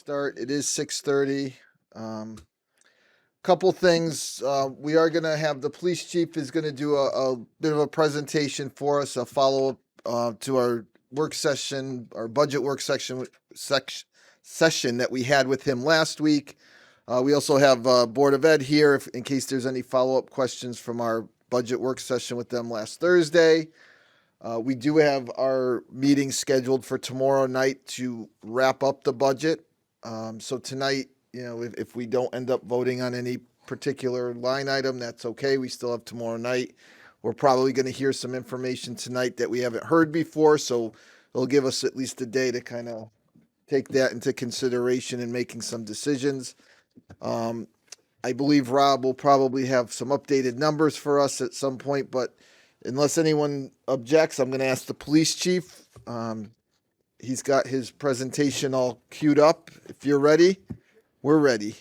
start. It is 6:30. Couple things. We are gonna have the police chief is gonna do a bit of a presentation for us, a follow up to our work session, our budget work session that we had with him last week. We also have Board of Ed here in case there's any follow up questions from our budget work session with them last Thursday. We do have our meeting scheduled for tomorrow night to wrap up the budget. So tonight, if we don't end up voting on any particular line item, that's okay. We still have tomorrow night. We're probably going to hear some information tonight that we haven't heard before, so it'll give us at least a day to kind of take that into consideration in making some decisions. I believe Rob will probably have some updated numbers for us at some point, but unless anyone objects, I'm going to ask the police chief. He's got his presentation all queued up. If you're ready, we're ready.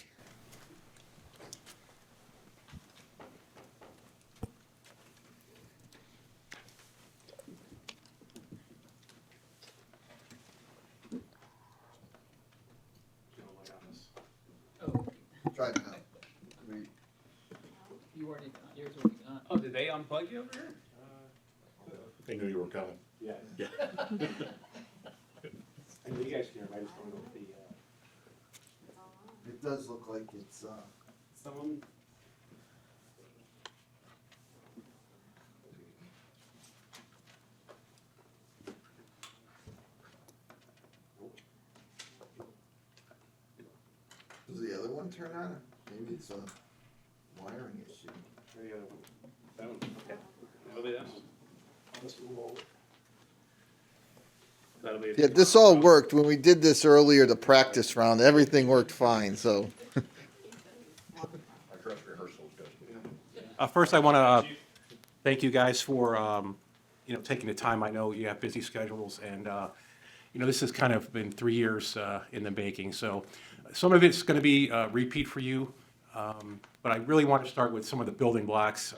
Try it now. You already done. Yours already done. Oh, did they unplug you over here? They knew you were coming. Yeah. Yeah. I know you guys can hear, I just don't know if the, It does look like it's, someone. does the other one turn on? Maybe it's a wiring issue. There you go. That one, okay. That'll be that one. Let's move over. That'll be. Yeah, this all worked. When we did this earlier, the practice round, everything worked fine, so. Our dress rehearsal is good. First, I want to thank you guys for, taking the time. I know you have busy schedules, and, this has kind of been 3 years in the making. So some of it's going to be repeat for you, but I really want to start with some of the building blocks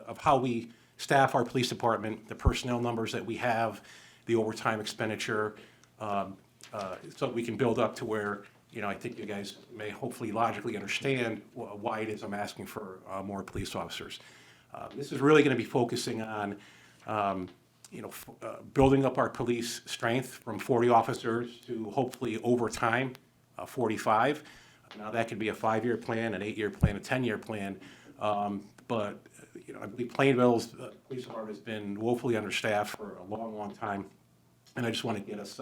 of how we staff our police department, the personnel numbers that we have, the overtime expenditure, so we can build up to where, I think you guys may hopefully logically understand why it is I'm asking for more police officers. This is really going to be focusing on, building up our police strength from 40 officers to hopefully over time, 45. Now that could be a 5-year plan, an 8-year plan, a 10-year plan. But I believe Plainville's police department has been woefully understaffed for a long, long time. And I just want to get us,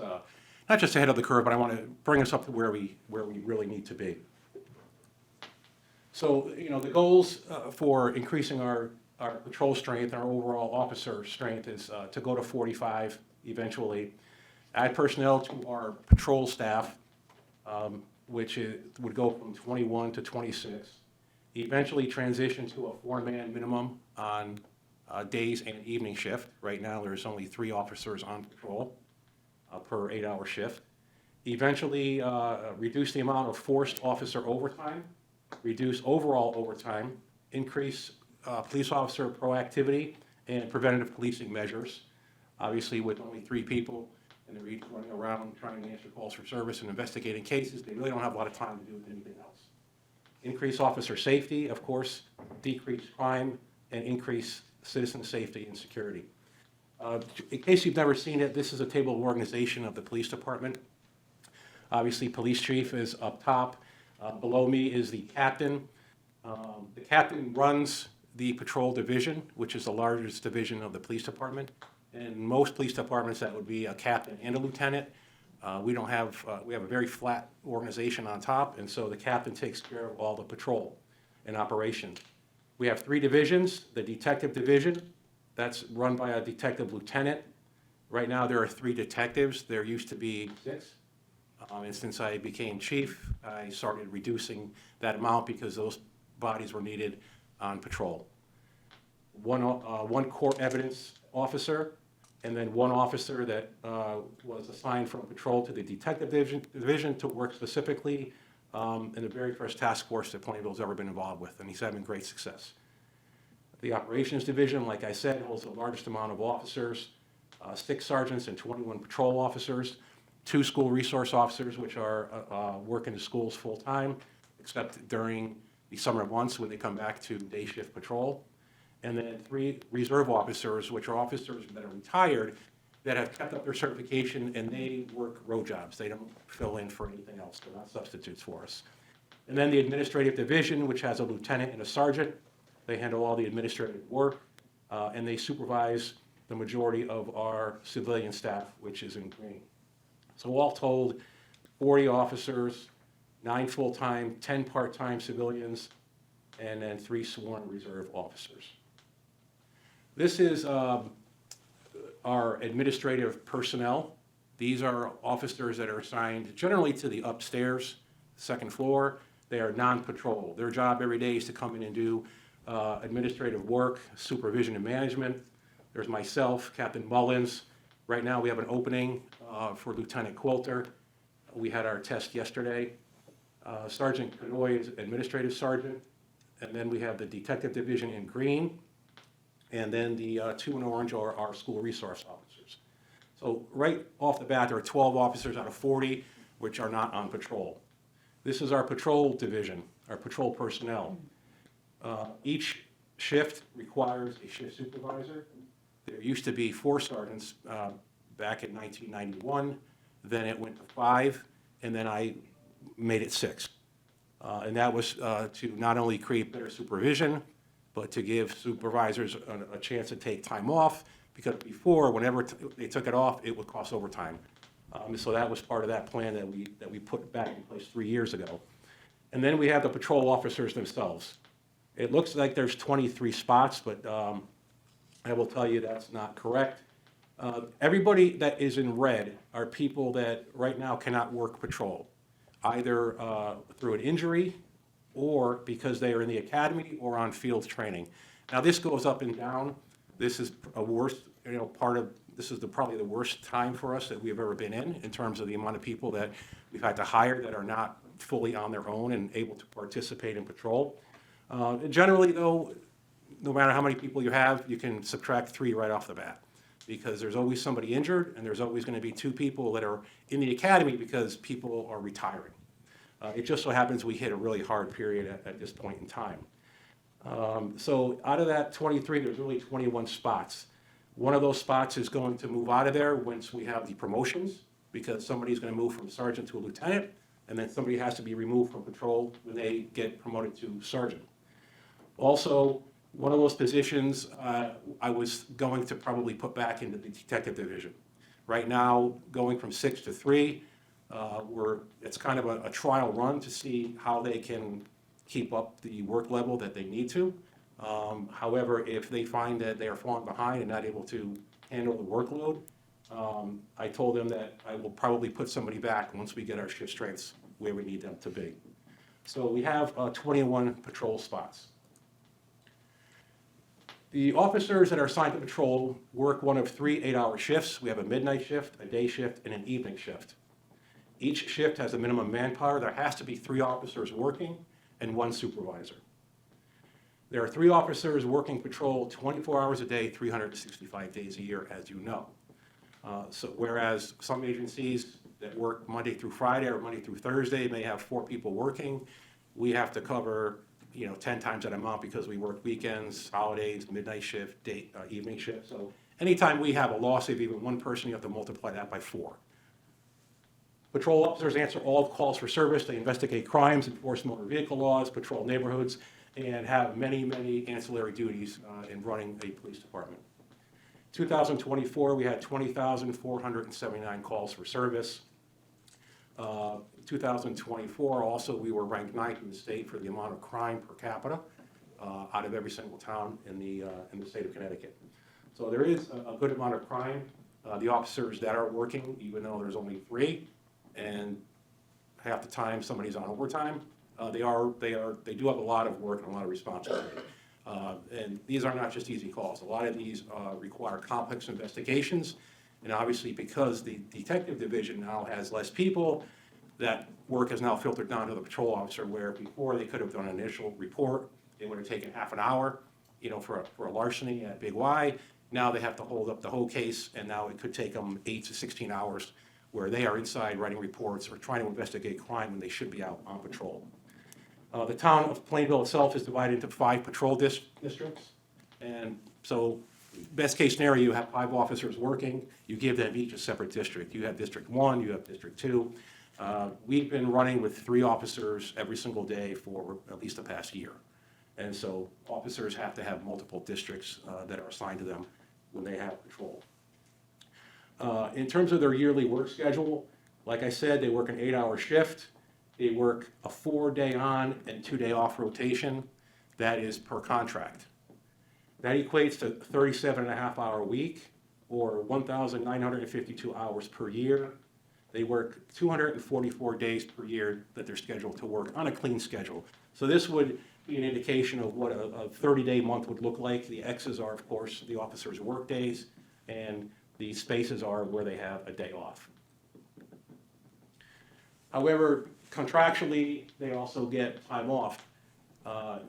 not just ahead of the curve, but I want to bring us up to where we really need to be. So, the goals for increasing our patrol strength, our overall officer strength is to go to 45 eventually. Add personnel to our patrol staff, which would go from 21 to 26. Eventually transition to a 4-man minimum on days and evening shift. Right now, there's only 3 officers on patrol per 8-hour shift. Eventually, reduce the amount of forced officer overtime, reduce overall overtime, increase police officer proactivity and preventative policing measures. Obviously, with only 3 people and they're each running around trying to answer calls for service and investigating cases, they really don't have a lot of time to do anything else. Increase officer safety, of course, decrease crime, and increase citizen safety and security. In case you've never seen it, this is a table of organization of the police department. Obviously, police chief is up top. Below me is the captain. The captain runs the patrol division, which is the largest division of the police department. In most police departments, that would be a captain and a lieutenant. We have a very flat organization on top, and so the captain takes care of all the patrol and operations. We have 3 divisions. The detective division, that's run by a detective lieutenant. Right now, there are 3 detectives. There used to be 6. And since I became chief, I started reducing that amount because those bodies were needed on patrol. One core evidence officer, and then 1 officer that was assigned from patrol to the detective division to work specifically in the very first task force that Plainville's ever been involved with, and he's having great success. The operations division, like I said, holds the largest amount of officers, 6 sergeants and 21 patrol officers. 2 school resource officers, which are work in the schools full-time, except during the summer months when they come back to day shift patrol. And then 3 reserve officers, which are officers that are retired, that have kept up their certification, and they work road jobs. They don't fill in for anything else. They're not substitutes for us. And then the administrative division, which has a lieutenant and a sergeant. They handle all the administrative work, and they supervise the majority of our civilian staff, which is in green. So all told, 40 officers, 9 full-time, 10 part-time civilians, and then 3 sworn reserve officers. This is our administrative personnel. These are officers that are assigned generally to the upstairs, second floor. They are non-patrol. Their job every day is to come in and do administrative work, supervision and management. There's myself, Captain Mullins. Right now we have an opening for Lieutenant Quilter. We had our test yesterday. Sergeant Canoy is administrative sergeant. And then we have the detective division in green. And then the 2 in orange are our school resource officers. So right off the bat, there are 12 officers out of 40 which are not on patrol. This is our patrol division, our patrol personnel. Each shift requires a shift supervisor. There used to be 4 sergeants back in 1991. Then it went to 5, and then I made it 6. And that was to not only create better supervision, but to give supervisors a chance to take time off, because before, whenever they took it off, it would cost overtime. So that was part of that plan that we put back in place 3 years ago. And then we have the patrol officers themselves. It looks like there's 23 spots, but I will tell you that's not correct. Everybody that is in red are people that right now cannot work patrol, either through an injury or because they are in the academy or on field training. Now, this goes up and down. This is a worst, this is probably the worst time for us that we've ever been in terms of the amount of people that we've had to hire that are not fully on their own and able to participate in patrol. Generally, though, no matter how many people you have, you can subtract 3 right off the bat, because there's always somebody injured, and there's always going to be 2 people that are in the academy because people are retiring. It just so happens we hit a really hard period at this point in time. So out of that 23, there's really 21 spots. One of those spots is going to move out of there once we have the promotions, because somebody's going to move from sergeant to a lieutenant, and then somebody has to be removed from patrol when they get promoted to sergeant. Also, one of those positions I was going to probably put back into the detective division. Right now, going from 6 to 3, it's kind of a trial run to see how they can keep up the work level that they need to. However, if they find that they are falling behind and not able to handle the workload, I told them that I will probably put somebody back once we get our shift strengths where we need them to be. So we have 21 patrol spots. The officers that are assigned to patrol work one of 3 8-hour shifts. We have a midnight shift, a day shift, and an evening shift. Each shift has a minimum manpower. There has to be 3 officers working and 1 supervisor. There are 3 officers working patrol 24 hours a day, 365 days a year, as you know. So whereas some agencies that work Monday through Friday or Monday through Thursday may have 4 people working, we have to cover 10 times that amount because we work weekends, holidays, midnight shift, evening shift. So anytime we have a loss of even 1 person, you have to multiply that by 4. Patrol officers answer all calls for service. They investigate crimes, enforce motor vehicle laws, patrol neighborhoods, and have many, many ancillary duties in running a police department. 2024, we had 20,479 calls for service. 2024, also, we were ranked 9th in the state for the amount of crime per capita out of every single town in the state of Connecticut. So there is a good amount of crime. The officers that are working, even though there's only 3, and half the time somebody's on overtime, they do have a lot of work and a lot of responsibility. And these are not just easy calls. A lot of these require complex investigations. And obviously, because the detective division now has less people, that work has now filtered down to the patrol officer, where before they could have done an initial report, it would have taken half an hour, for a larceny at Big Y. Now they have to hold up the whole case, and now it could take them 8 to 16 hours where they are inside writing reports or trying to investigate crime when they should be out on patrol. The town of Plainville itself is divided into 5 patrol districts. And so, best case scenario, you have 5 officers working, you give them each a separate district. You have District 1, you have District 2. We've been running with 3 officers every single day for at least the past year. And so officers have to have multiple districts that are assigned to them when they have patrol. In terms of their yearly work schedule, like I said, they work an 8-hour shift. They work a 4-day on and 2-day off rotation. That is per contract. That equates to 37.5-hour week, or 1,952 hours per year. They work 244 days per year that they're scheduled to work on a clean schedule. So this would be an indication of what a 30-day month would look like. The X's are, of course, the officers' work days, and the spaces are where they have a day off. However, contractually, they also get time off.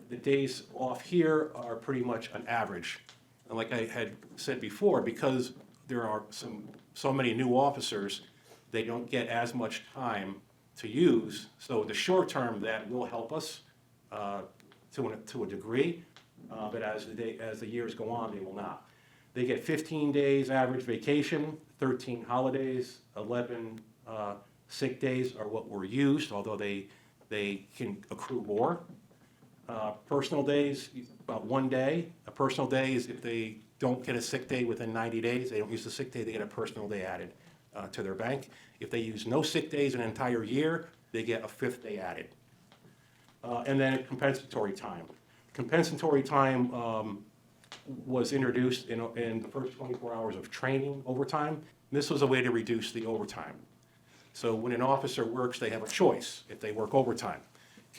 The days off here are pretty much an average. And like I had said before, because there are so many new officers, they don't get as much time to use. So the short term, that will help us to a degree, but as the years go on, they will not. They get 15 days average vacation, 13 holidays, 11 sick days are what were used, although they can accrue more. Personal days, about 1 day. A personal day is if they don't get a sick day within 90 days, they don't use the sick day, they get a personal day added to their bank. If they use no sick days an entire year, they get a 5th day added. And then compensatory time. Compensatory time was introduced in the first 24 hours of training overtime. This was a way to reduce the overtime. So when an officer works, they have a choice if they work overtime.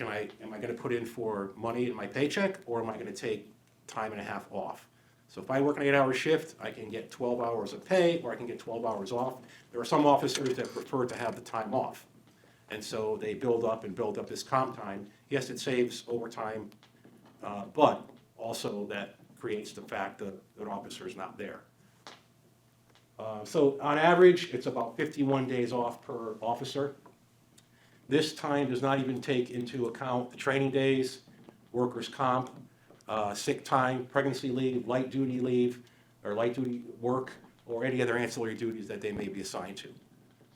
Am I going to put in for money in my paycheck, or am I going to take time and a half off? So if I work an 8-hour shift, I can get 12 hours of pay, or I can get 12 hours off. There are some officers that prefer to have the time off. And so they build up this comp time. Yes, it saves overtime, but also that creates the fact that an officer is not there. So on average, it's about 51 days off per officer. This time does not even take into account the training days, workers' comp, sick time, pregnancy leave, light duty leave, or light duty work, or any other ancillary duties that they may be assigned to.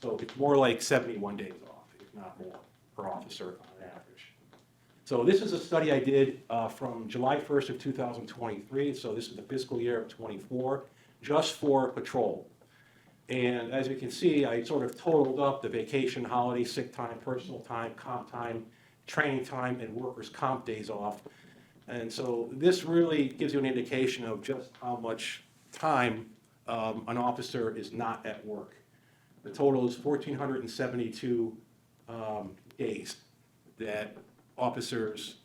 So it's more like 71 days off, if not more, per officer on average. So this is a study I did from July 1st of 2023, so this is the fiscal year of 24, just for patrol. And as you can see, I sort of totaled up the vacation, holiday, sick time, personal time, comp time, training time, and workers' comp days off. And so this really gives you an indication of just how much time an officer is not at work. The total is 1,472 days that officers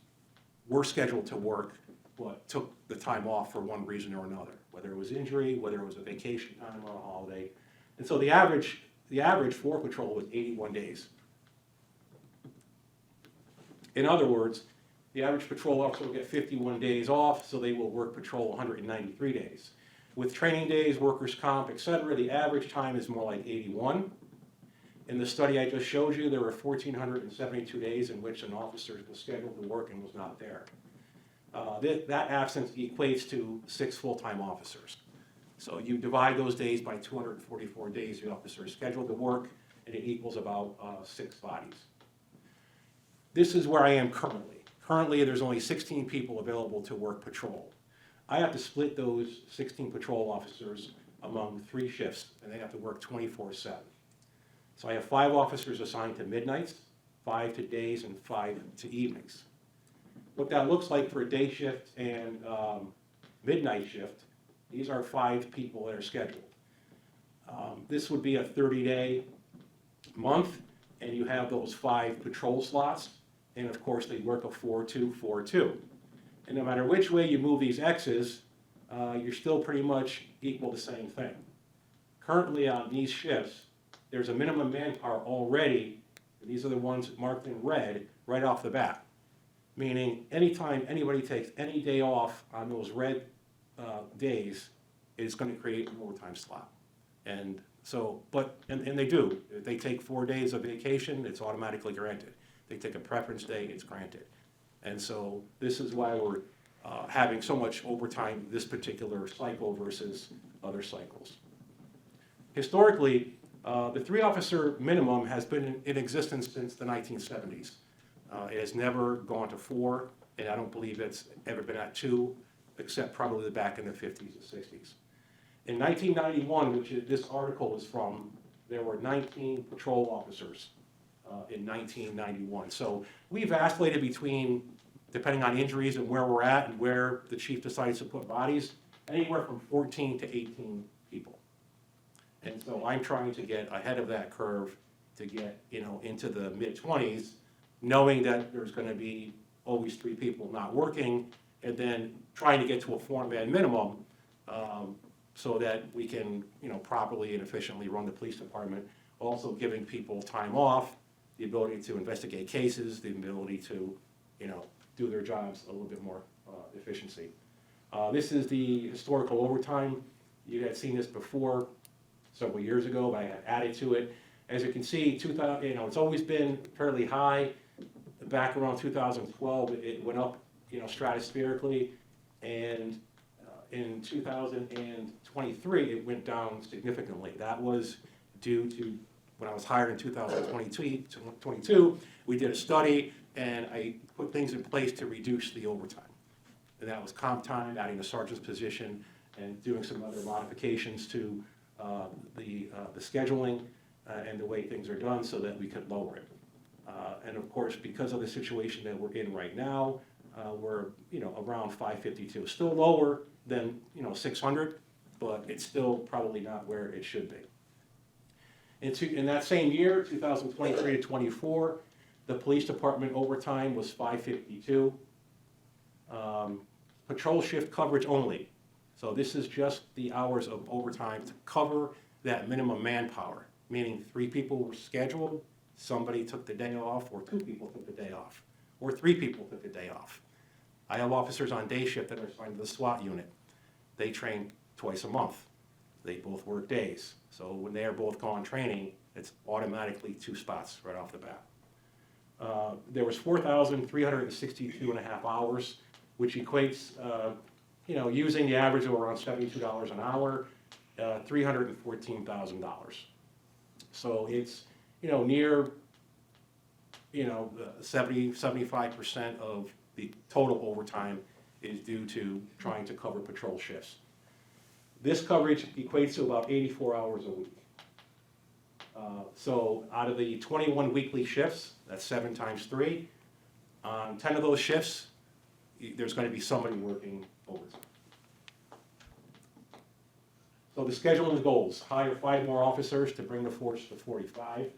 were scheduled to work, but took the time off for one reason or another, whether it was injury, whether it was a vacation time or a holiday. And so the average for patrol was 81 days. In other words, the average patrol officer will get 51 days off, so they will work patrol 193 days. With training days, workers' comp, et cetera, the average time is more like 81. In the study I just showed you, there were 1,472 days in which an officer was scheduled to work and was not there. That absence equates to 6 full-time officers. So you divide those days by 244 days the officer is scheduled to work, and it equals about 6 bodies. This is where I am currently. Currently, there's only 16 people available to work patrol. I have to split those 16 patrol officers among 3 shifts, and they have to work 24/7. So I have 5 officers assigned to midnights, 5 to days, and 5 to evenings. What that looks like for a day shift and midnight shift, these are 5 people that are scheduled. This would be a 30-day month, and you have those 5 patrol slots, and of course they work a 4-2-4-2. And no matter which way you move these X's, you're still pretty much equal the same thing. Currently on these shifts, there's a minimum manpower already, and these are the ones marked in red, right off the bat. Meaning anytime anybody takes any day off on those red days, it's going to create an overtime slot. And so, and they do. If they take 4 days of vacation, it's automatically granted. They take a preference day, it's granted. And so this is why we're having so much overtime this particular cycle versus other cycles. Historically, the 3-officer minimum has been in existence since the 1970s. It has never gone to 4, and I don't believe it's ever been at 2, except probably back in the 50s and 60s. In 1991, which this article is from, there were 19 patrol officers in 1991. So we vacillated between, depending on injuries and where we're at and where the chief decides to put bodies, anywhere from 14 to 18 people. And so I'm trying to get ahead of that curve to get, into the mid-20s, knowing that there's going to be always 3 people not working, and then trying to get to a 4-man minimum so that we can, properly and efficiently run the police department. Also giving people time off, the ability to investigate cases, the ability to, do their jobs a little bit more efficiency. This is the historical overtime. You had seen this before several years ago, but I had added to it. As you can see, it's always been fairly high. Back around 2012, it went up, stratospherically, and in 2023, it went down significantly. That was due to when I was hired in 2022, we did a study, and I put things in place to reduce the overtime. And that was comp time, adding a sergeant's position, and doing some other modifications to the scheduling and the way things are done so that we could lower it. And of course, because of the situation that we're in right now, we're around 552. Still lower than 600, but it's still probably not where it should be. In that same year, 2023 to 24, the police department overtime was 552. Patrol shift coverage only. So this is just the hours of overtime to cover that minimum manpower, meaning 3 people were scheduled, somebody took the day off, or 2 people took the day off, or 3 people took the day off. I have officers on day shift that are assigned to the SWAT unit. They train twice a month. They both work days. So when they are both gone training, it's automatically 2 spots right off the bat. There was 4,362 and a half hours, which equates, using the average of around $72 an hour, $314,000. So it's, near, 75% of the total overtime is due to trying to cover patrol shifts. This coverage equates to about 84 hours a week. So out of the 21 weekly shifts, that's 7 times 3, on 10 of those shifts, there's going to be somebody working overtime. So the scheduling goals: hire 5 more officers to bring the force to 45,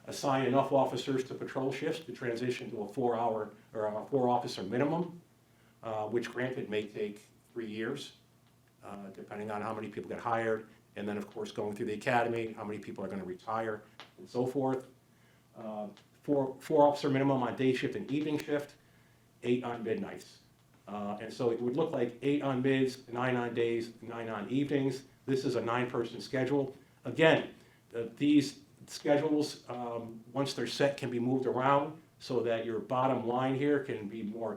assign enough officers to patrol shifts to transition to a 4-hour or a 4-officer minimum, which granted may take 3 years, depending on how many people get hired, and then of course going through the academy, how many people are going to retire, and so forth. 4-officer minimum on day shift and evening shift, 8 on midnights. And so it would look like 8 on mids, 9 on days, 9 on evenings. This is a 9-person schedule. Again, these schedules, once they're set, can be moved around so that your bottom line here can be more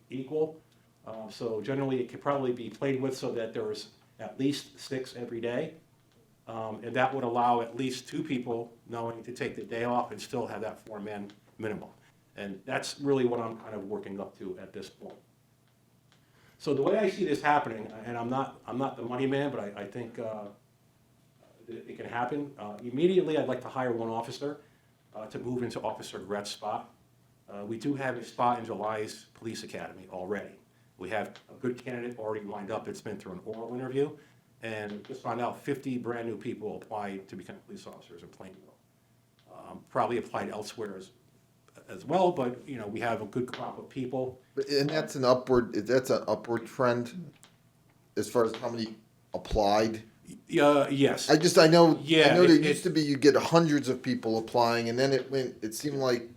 equal. So generally, it could probably be played with so that there's at least 6 every day. And that would allow at least 2 people knowing to take the day off and still have that 4-man minimum. And that's really what I'm kind of working up to at this point. So the way I see this happening, and I'm not the money man, but I think it can happen. Immediately, I'd like to hire 1 officer to move into Officer Gret's spot. We do have a spot in July's police academy already. We have a good candidate already lined up. It's been through an oral interview, and just found out 50 brand new people applied to become police officers in Plainville. Probably applied elsewhere as well, but we have a good crop of people. And that's an upward trend as far as how many applied. Yes. I know Yeah, there used to be you get hundreds of people applying, and then it seemed like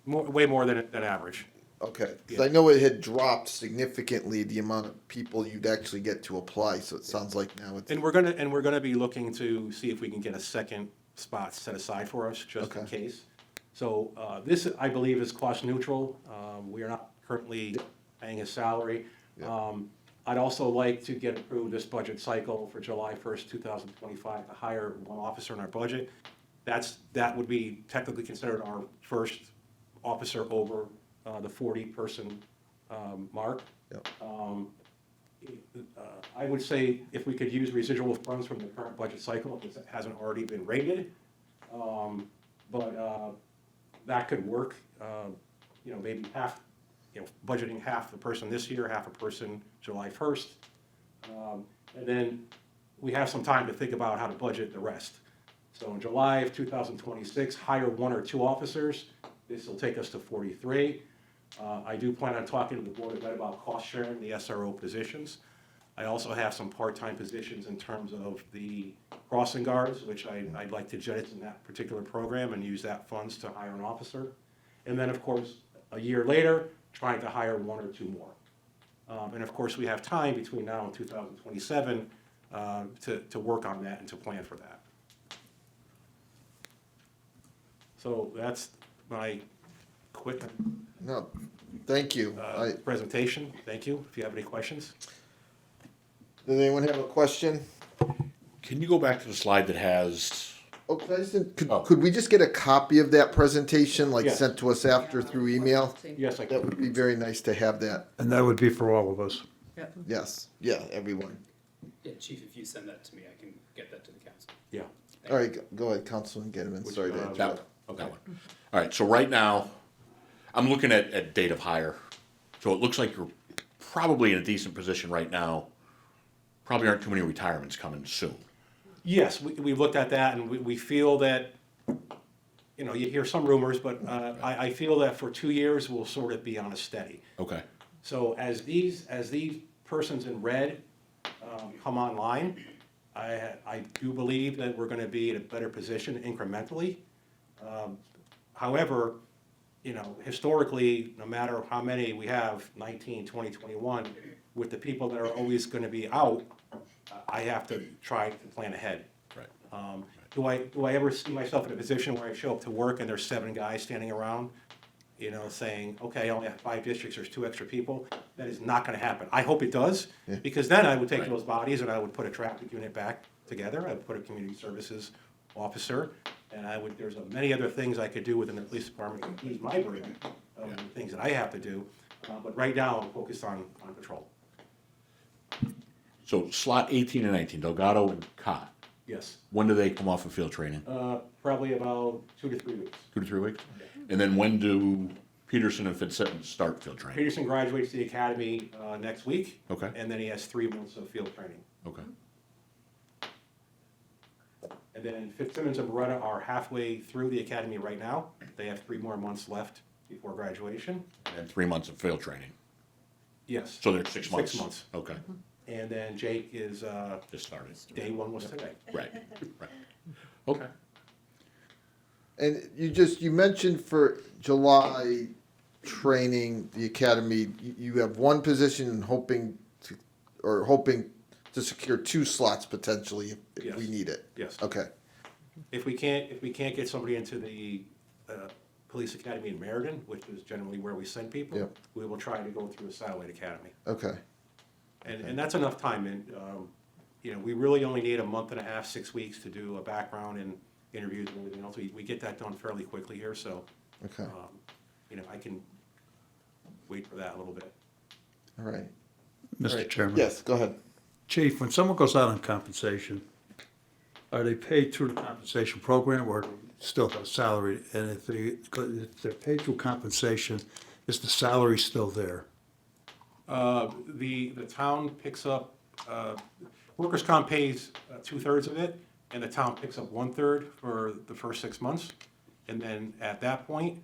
way more than average. Okay, because Yeah. I know it had dropped significantly the amount of people you'd actually get to apply, so it sounds like now it's, And we're gonna be looking to see if we can get a second spot set aside for us, just in Okay. case. So, this, I believe, is cost neutral. We are not currently paying a salary. Yeah. I'd also like to get approved this budget cycle for July 1st, 2025, to hire one officer in our budget. That would be technically considered our first officer over the 40-person mark. Yep. I would say if we could use residual funds from the current budget cycle, because it hasn't already been rated, but that could work, maybe half, budgeting half the person this year, half a person July 1st. And then we have some time to think about how to budget the rest. So in July of 2026, hire 1 or 2 officers. This will take us to 43. I do plan on talking to the Board of Ed about cost sharing the SRO positions. I also have some part-time positions in terms of the crossing guards, which I'd like to jettison that particular program and use that funds to hire an officer. And then, of course, a year later, trying to hire 1 or 2 more. And of course, we have time between now and 2027 to work on that and to plan for that. So that's my quick no, thank you. presentation. Thank you. If you have any questions. Does anyone have a question? Can you go back to the slide that has, Oh, could I just, Oh. could we just get a copy of that presentation, like Yes. sent to us after through email? Yes, I That can. would be very nice to have that. And that would be for all of us. Yes, yeah, everyone. Yeah, Chief, if you send that to me, I can get that to the council. Yeah. All right, go ahead, Councilman Getterman, Which, sorry to that interrupt. that one? All right, so right now, I'm looking at date of hire. So it looks like you're probably in a decent position right now. Probably aren't too many retirements coming soon. Yes, we looked at that and we feel that, you hear some rumors, but I feel that for 2 years, we'll sort of be on a steady. Okay, So as these persons in red come online, I do believe that we're gonna be in a better position incrementally. However, historically, no matter how many we have, 19, 20, 21, with the people that are always gonna be out, I have to try to plan ahead. right. Do I ever see myself in a position where I show up to work and there's 7 guys standing around, saying, okay, I only have 5 districts, there's 2 extra people? That is not gonna happen. I hope it does, because then I would take Right. those bodies and I would put a traffic unit back together, I would put a community services officer, and there's many other things I could do within the police department to ease my burden of the things that I have to do. But right now, I'm focused on patrol. So slot 18 and 19, Delgado and Cott, Yes, when do they come off of field training? probably about 2 to 3 weeks. 2 to 3 weeks? And then when do Peterson and Fitzsimmons start field training? Peterson graduates the academy next week. Okay. And then he has 3 months of field training. Okay, And then Fitzsimmons and Beretta are halfway through the academy right now. They have 3 more months left before graduation. and 3 months of field training. Yes. So they're 6 months? 6 months. Okay, And then Jake is, just started. day 1 was today. Right, right. Okay. And you mentioned for July training, the academy, you have 1 position hoping to secure 2 slots potentially if we Yes. need it. Yes. Okay, If we can't get somebody into the police academy in Meriden, which is generally where we send people, Yep. we will try to go through a satellite academy. okay, And that's enough time, and, we really only need a month and a half, 6 weeks to do a background and interviews and everything else. We get that done fairly quickly here, so, okay, I can wait for that a little bit. all right. Mr. Right. Chairman. Yes, go ahead. Chief, when someone goes out on compensation, are they paid through the compensation program or still have salary? And if they're paid through compensation, is the salary still there? The town picks up, workers' comp pays 2/3 of it, and the town picks up 1/3 for the first 6 months. And then at that point,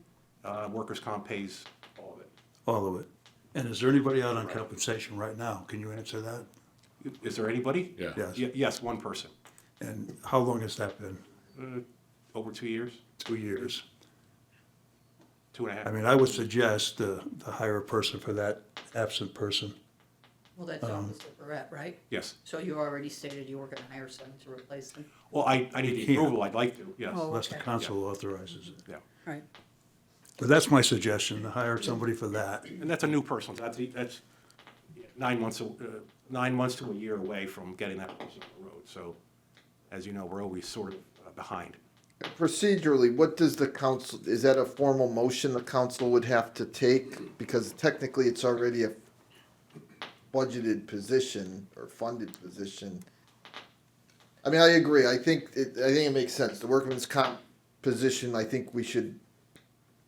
workers' comp pays all of it. All of it? And is there anybody out on compensation right now? Can you answer that? Is there anybody? Yeah. Yes. Yes, 1 person, And how long has that been? over 2 years. 2 years. 2.5. I mean, I would suggest to hire a person for that absent person. Well, that's Officer Barrett, right? Yes. So you already stated you were gonna hire someone to replace him? Well, I need the Can't. approval, I'd like to, yes. Oh. Unless the Okay. council authorizes it. Yeah. Right. But that's my suggestion, to hire somebody for that. And that's a new person, that's 9 months, 9 months to a year away from getting that person on the road. So, as you know, we're always sort of behind. Procedurally, what does the council, is that a formal motion the council would have to take? Because technically, it's already a budgeted position or funded position. I mean, I agree. I think it makes sense. The workman's comp position, I think we should,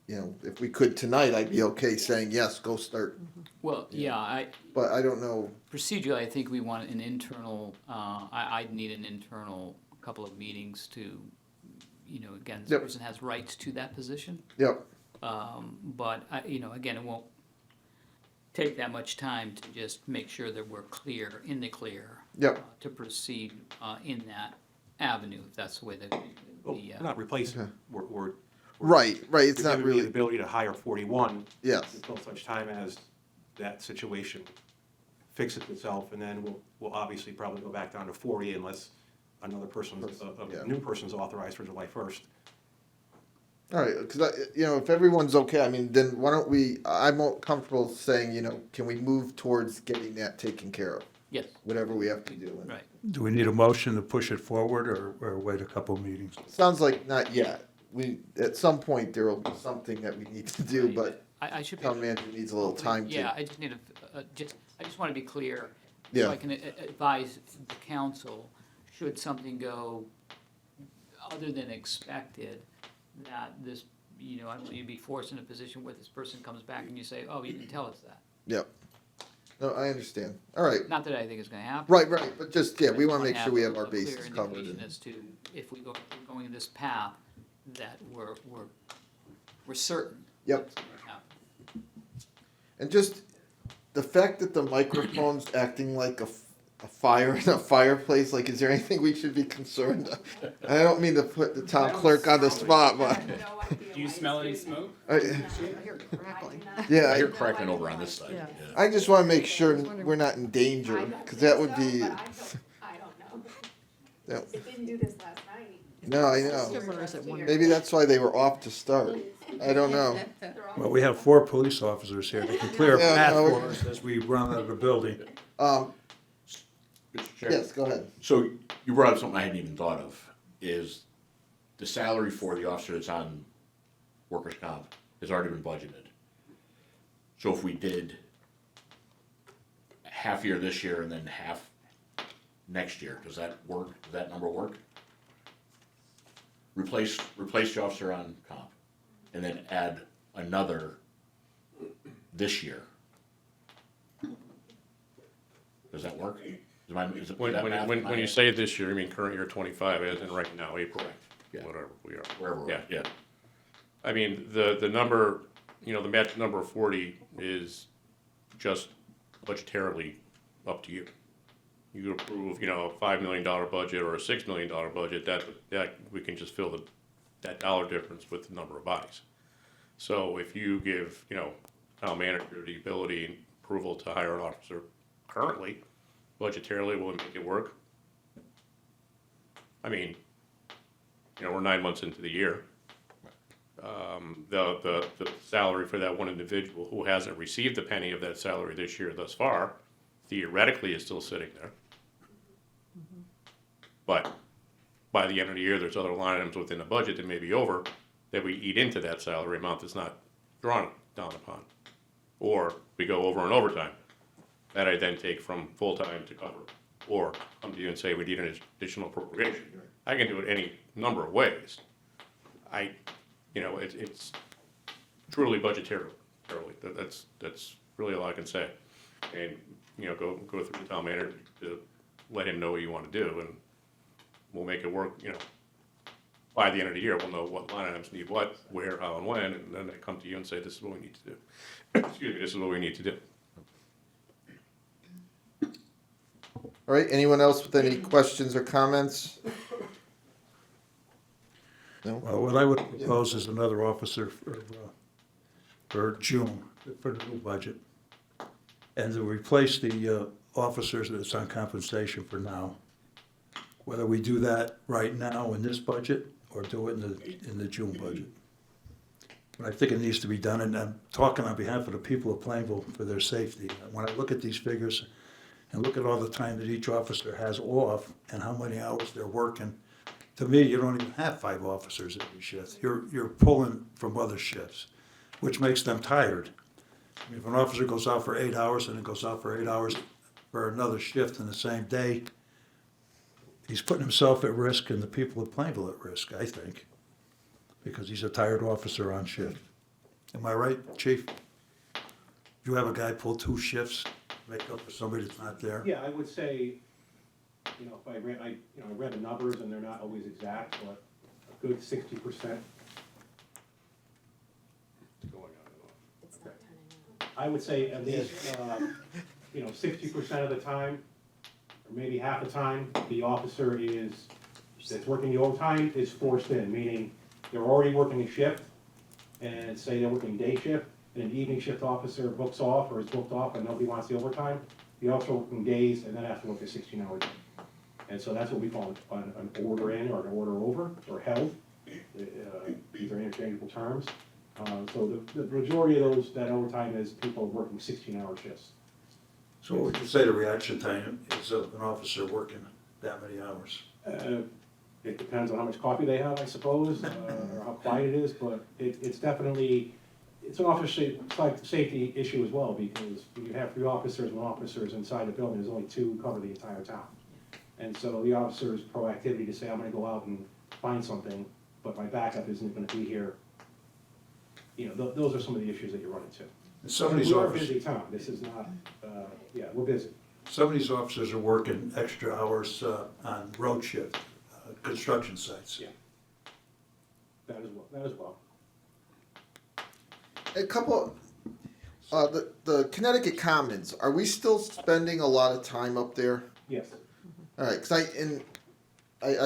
you know, if we could tonight, I'd be okay saying, yes, go start. Well, yeah, But I don't know. procedurally, I think we want an internal, I'd need an internal couple of meetings to, you know, again, this Yep. person has rights to that position. Yep. But you know, again, it won't take that much time to just make sure that we're clear, in the clear. Yep. To proceed, in that avenue, if that's the way that Well, the, we're not replacing, we're Right. It's not giving me really. the ability to hire 41 Yes. until such time as that situation fixes itself, and then we'll obviously probably go back down to 40 unless another person, Yeah. a new person's authorized for July 1st. All right, because you know, if everyone's okay, I mean, then why don't we? I'm more comfortable saying, you know, can we move towards getting that taken care of? yes, Whatever we have to do. And right. Do we need a motion to push it forward or wait a couple meetings? Sounds like not yet. We at some point there will be something that we need to do, but I should be. town manager needs a little time to. Yeah, I just need I just want to be clear. Yeah. So I can advise the council, should something go other than expected, that this, you know, I don't want you to be forced in a position where this person comes back and you say, oh, you didn't tell us that. Yep. No, I understand. All right. Not that I think it's gonna happen. Right, but just, yeah, but we I want to just make sure we have a our clear bases covered. indication and- As to if we're going in this path, that we're certain. Yep. it's gonna happen. And just the fact that the microphone's acting like a fire in a fireplace, like, is there anything we should be concerned of? I don't mean to put the town clerk on the spot, but, Do you smell any smoke? yeah, I hear crackling over on this side. Yeah. I just want to make sure we're not in danger, because that would be, I don't know. yeah. It didn't do this last night. No, I know. Similar as it one. Maybe that's why they were off to start. I don't know. Well, we have 4 police officers here. They can clear a Yeah, path no, for us as we run out of the building. Mr. Chair? Yes, go ahead. So you brought up something I hadn't even thought of, is the salary for the officer that's on workers' comp has already been budgeted. So if we did half year this year and then half next year, does that work? Does that number work? Replace the officer on comp and then add another this year. Does that work? Is my- is it- When, that when, math when, in my when you head? say this year, you mean current year 25, as in right now, April, Yeah. whatever we are. Wherever we're at, yeah. I mean, the number, you know, the magic number of 40 is just budgetarily up to you. You could approve, you know, a $5 million budget or a $6 million budget, that we can just fill that dollar difference with the number of bodies. So if you give, you know, town manager the ability and approval to hire an officer currently, budgetarily, will it make it work? I mean, you know, we're 9 months into the year. The salary for that one individual who hasn't received a penny of that salary this year thus far, theoretically is still sitting there. But by the end of the year, there's other line items within the budget that may be over, that we eat into that salary amount that's not drawn down upon. Or we go over and overtime, that I then take from full-time to cover. Or come to you and say, we need an additional appropriation. I can do it any number of ways. You know, it's truly budgetary. That's really all I can say. And, you know, go through the town manager to let him know what you want to do, and we'll make it work, you know. By the end of the year, we'll know what line items need what, where, how, and when, and then they come to you and say, this is what we need to do. Excuse me, this is what we need to do. All right, anyone else with any questions or comments? No? Well, what I would propose is another officer for for June, for the new budget. And to replace the officers that's on compensation for now. Whether we do that right now in this budget or do it in the June budget. But I think it needs to be done, and I'm talking on behalf of the people of Plainville for their safety. When I look at these figures and look at all the time that each officer has off and how many hours they're working, to me, you don't even have 5 officers every shift. You're pulling from other shifts, which makes them tired. I mean, if an officer goes out for 8 hours and then goes out for 8 hours for another shift in the same day, he's putting himself at risk and the people of Plainville at risk, I think, because he's a tired officer on shift. Am I right, Chief? You have a guy pull 2 shifts, make up for somebody that's not there? Yeah, I would say, you know, if I read the numbers and they're not always exact, but a good 60%. What's going on? It's not turning out. I would say at least, 60% of the time, or maybe half the time, the officer that's working the overtime is forced in, meaning they're already working a shift, and say they're working day shift, and an evening shift officer books off or is booked off and nobody wants the overtime, the officer working days and then has to work a 16-hour day. And so that's what we call an order in or an order over or held. These are interchangeable terms. So the majority of that overtime is people working 16-hour shifts. So what would you say the reaction time is of an officer working that many hours? It depends on how much coffee they have, I suppose, or how quiet it is, but it's definitely, it's an officer safety issue as well, because when you have 3 officers, 1 officer is inside the building, there's only 2 who cover the entire town. And so the officer's proactivity to say, I'm gonna go out and find something, but my backup isn't gonna be here, those are some of the issues that you run into. And some of these We're a officers, busy town, this is not, we're busy. some of these officers are working extra hours on road shift, construction sites. Yeah. That as well. A couple, the Connecticut Commons, are we still spending a lot of time up there? Yes. All right, because I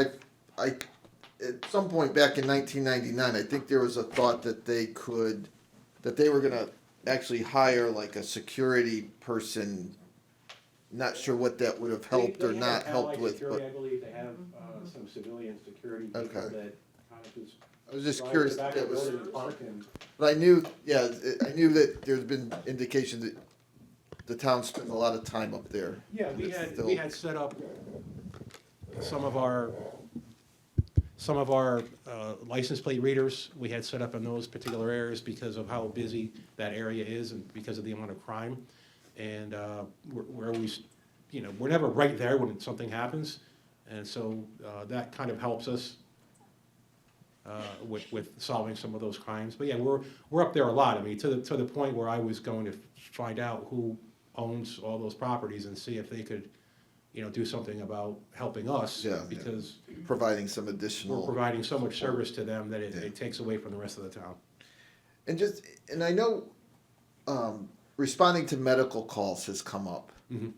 at some point back in 1999, I think there was a thought that they were gonna actually hire like a security person. Not sure what that would have helped They or have not helped allied with, security, but I believe they have some civilian security people Okay. that kind of just I was just drive curious to the if back that of the was. building and park and. But I knew that there's been indication that the town spent a lot of time up there. Yeah, we had set up some of our license plate readers, we had set up in those particular areas because of how busy that area is and because of the amount of crime. And we're always, we're never right there when something happens. And so that kind of helps us with solving some of those crimes. But yeah, we're up there a lot. I mean, to the point where I was going to find out who owns all those properties and see if they could, do something about helping us. Yeah. Because Providing some we're additional. providing so much service to them that it takes away from the rest of the town. And I know responding to medical calls has come up. Mhm.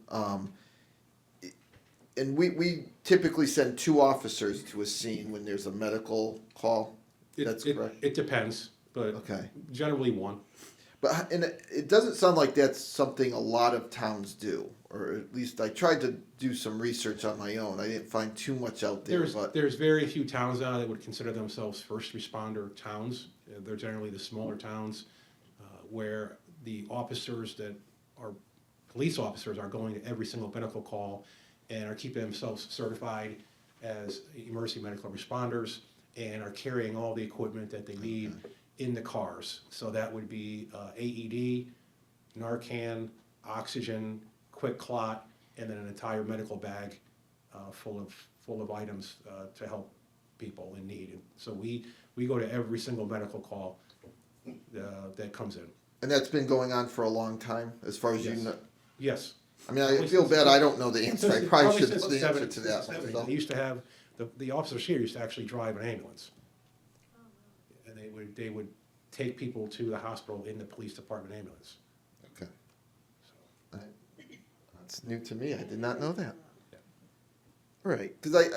And we typically send 2 officers to a scene when there's a medical call. That's correct. It depends, but Okay. generally 1. But it doesn't sound like that's something a lot of towns do, or at least I tried to do some research on my own. I didn't find too much out there, but There's very few towns now that would consider themselves first responder towns. They're generally the smaller towns where the officers that are police officers are going to every single medical call and are keeping themselves certified as emergency medical responders and are carrying all the equipment that they need in the cars. So that would be AED, Narcan, oxygen, quick clot, and then an entire medical bag full of items to help people in need. And so we go to every single medical call that comes in. and that's been going on for a long time, as far as you Yes. know. Yes. I mean, I feel bad. I don't know the answer. I probably should know the answer Since to the that. 70s. myself. They used to have, the officers here used to actually drive an ambulance. And they would take people to the hospital in the police department ambulance. Okay. That's new to me. I did not know that. Right, because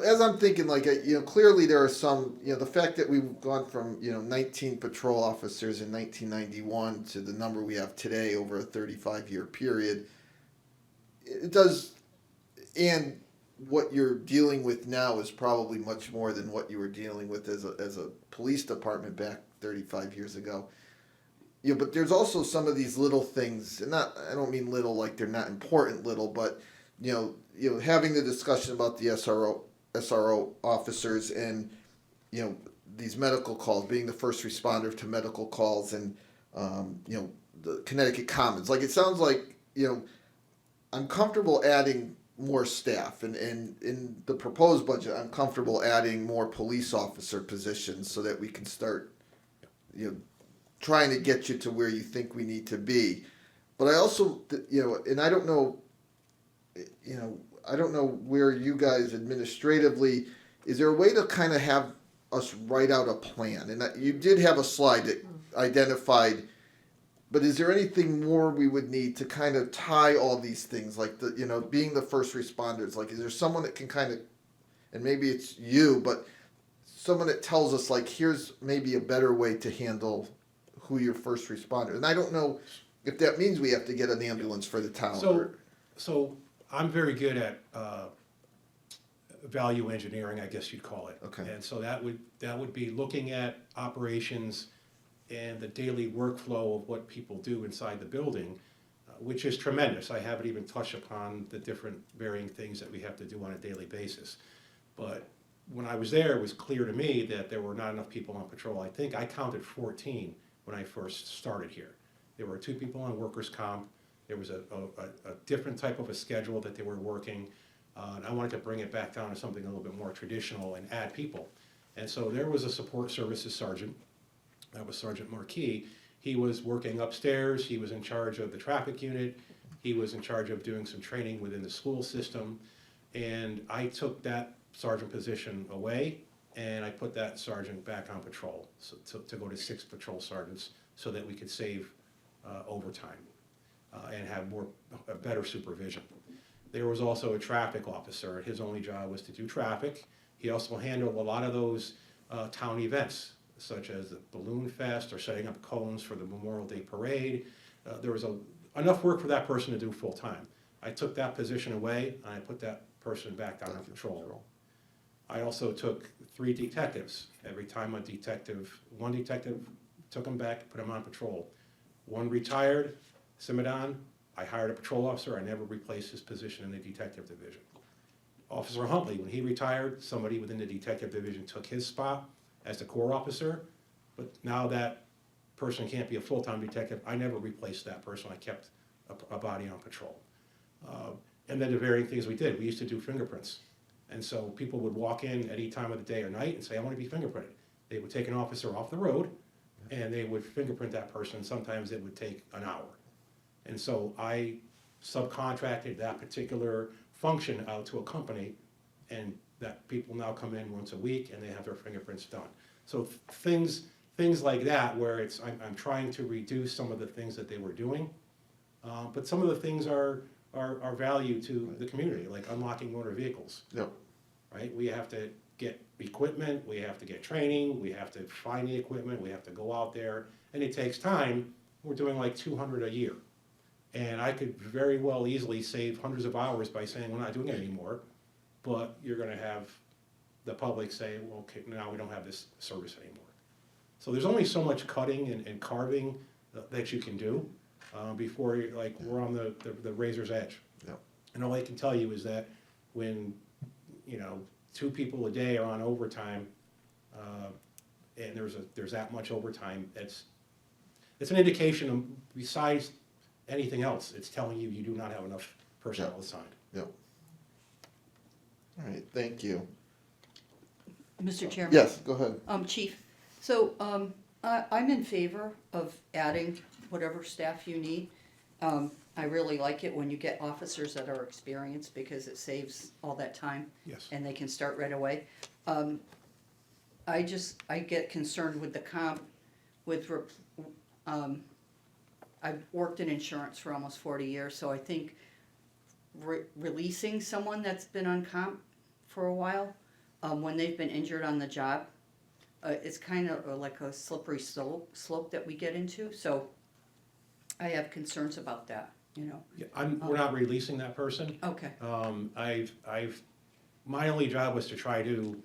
as I'm thinking, clearly there are some, the fact that we've gone from, 19 patrol officers in 1991 to the number we have today over a 35-year period, it does, and what you're dealing with now is probably much more than what you were dealing with as a police department back 35 years ago. But there's also some of these little things, and I don't mean little like they're not important little, but having the discussion about the SRO officers and these medical calls, being the first responder to medical calls, and the Connecticut Commons. Like, it sounds like I'm comfortable adding more staff, and in the proposed budget, I'm comfortable adding more police officer positions so that we can start trying to get you to where you think we need to be. But I also, and I don't know, where you guys administratively, is there a way to kind of have us write out a plan? And you did have a slide that identified, but is there anything more we would need to kind of tie all these things, like being the first responders? Like, is there someone that can kind of, and maybe it's you, but someone that tells us, like, here's maybe a better way to handle who your first responder? And I don't know if that means we have to get an ambulance for the town. So I'm very good at value engineering, I guess you'd call it. Okay. And so that would be looking at operations and the daily workflow of what people do inside the building, which is tremendous. I haven't even touched upon the different varying things that we have to do on a daily basis. But when I was there, it was clear to me that there were not enough people on patrol. I think I counted 14 when I first started here. There were 2 people on workers' comp. There was a different type of a schedule that they were working. And I wanted to bring it back down to something a little bit more traditional and add people. And so there was a support services sergeant. That was Sergeant Marquis. He was working upstairs. He was in charge of the traffic unit. He was in charge of doing some training within the school system. And I took that sergeant position away, and I put that sergeant back on patrol, so to go to 6 patrol sergeants, so that we could save overtime and have better supervision. There was also a traffic officer. His only job was to do traffic. He also handled a lot of those town events, such as the Balloon Fest or setting up cones for the Memorial Day Parade. There was enough work for that person to do full time. I took that position away, and I put that person back down on patrol. I also took 3 detectives. Every time one detective took him back, put him on patrol. One retired, Simadon. I hired a patrol officer. I never replaced his position in the detective division. Officer Huntley, when he retired, somebody within the detective division took his spot as the corps officer, but now that person can't be a full-time detective. I never replaced that person. I kept a body on patrol. And then the varying things we did. We used to do fingerprints. And so people would walk in at any time of the day or night and say, I want to be fingerprinted. They would take an officer off the road, and they would fingerprint that person. Sometimes it would take an hour. And so I subcontracted that particular function out to a company, and that people now come in once a week and they have their fingerprints done. So things like that, where I'm trying to reduce some of the things that they were doing, but some of the things are value to the community, like unlocking motor vehicles. Yep. Right? We have to get equipment, we have to get training, we have to find the equipment, we have to go out there, and it takes time. We're doing like 200 a year. And I could very well easily save hundreds of hours by saying we're not doing it anymore, but you're gonna have the public say, well, okay, now we don't have this service anymore. So there's only so much cutting and carving that you can do before we're on the razor's edge. Yep. And And all I can tell you is that when, 2 people a day are on overtime, and there's that much overtime, it's an indication of, besides anything else, it's telling you do not have enough personnel assigned. Yep. All right, thank you. Mr. Chairman? Yes, go ahead. Chief, so, I'm in favor of adding whatever staff you need. I really like it when you get officers that are experienced, because it saves all that time. Yes. And they can start right away. I get concerned with the comp, I've worked in insurance for almost 40 years, so I think releasing someone that's been on comp for a while, when they've been injured on the job. It's kind of like a slippery slope that we get into, so I have concerns about that, you know. Yeah, we're not releasing that person. Okay, My only job was to try to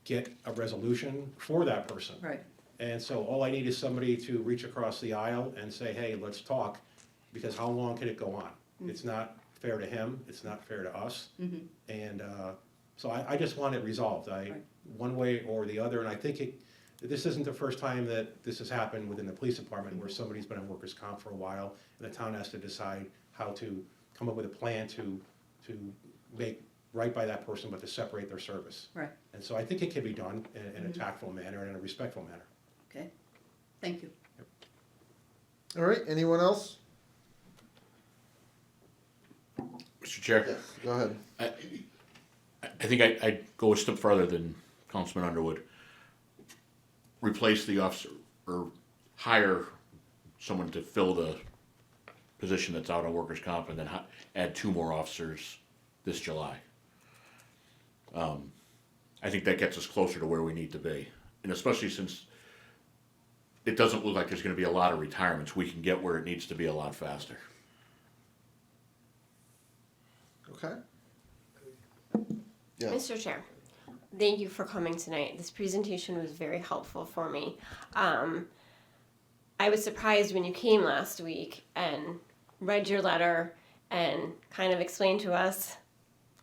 get a resolution for that person. right, And so all I need is somebody to reach across the aisle and say, hey, let's talk, because how long can it go on? It's not fair to him, it's not fair to us. And so I just want it resolved, Right. one way or the other. And I think this isn't the first time that this has happened within the police department where somebody's been on workers' comp for a while, and the town has to decide how to come up with a plan to make right by that person, but to separate their service. right, And so I think it can be done in a tactful manner and in a respectful manner. okay, thank you. All right, anyone else? Mr. Chair, Yes, go ahead. I think I'd go a step further than Councilman Underwood. Replace the officer, or hire someone to fill the position that's out on workers' comp, and then add 2 more officers this July. I think that gets us closer to where we need to be. And especially since it doesn't look like there's gonna be a lot of retirements, we can get where it needs to be a lot faster. Okay. Yes. Mr. Chair, thank you for coming tonight. This presentation was very helpful for me. I was surprised when you came last week and read your letter and kind of explained to us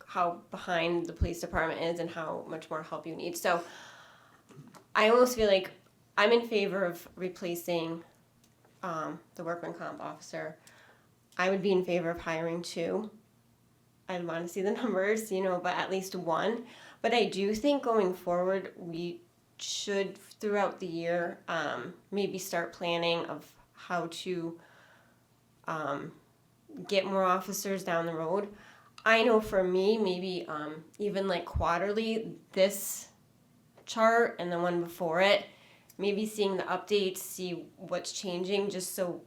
how behind the police department is and how much more help you need. So I almost feel like I'm in favor of replacing the workman comp officer. I would be in favor of hiring 2. I want to see the numbers, but at least 1. But I do think going forward, we should, throughout the year, maybe start planning of how to get more officers down the road. I know for me, maybe even like quarterly, this chart and the one before it, maybe seeing the updates, see what's changing, just so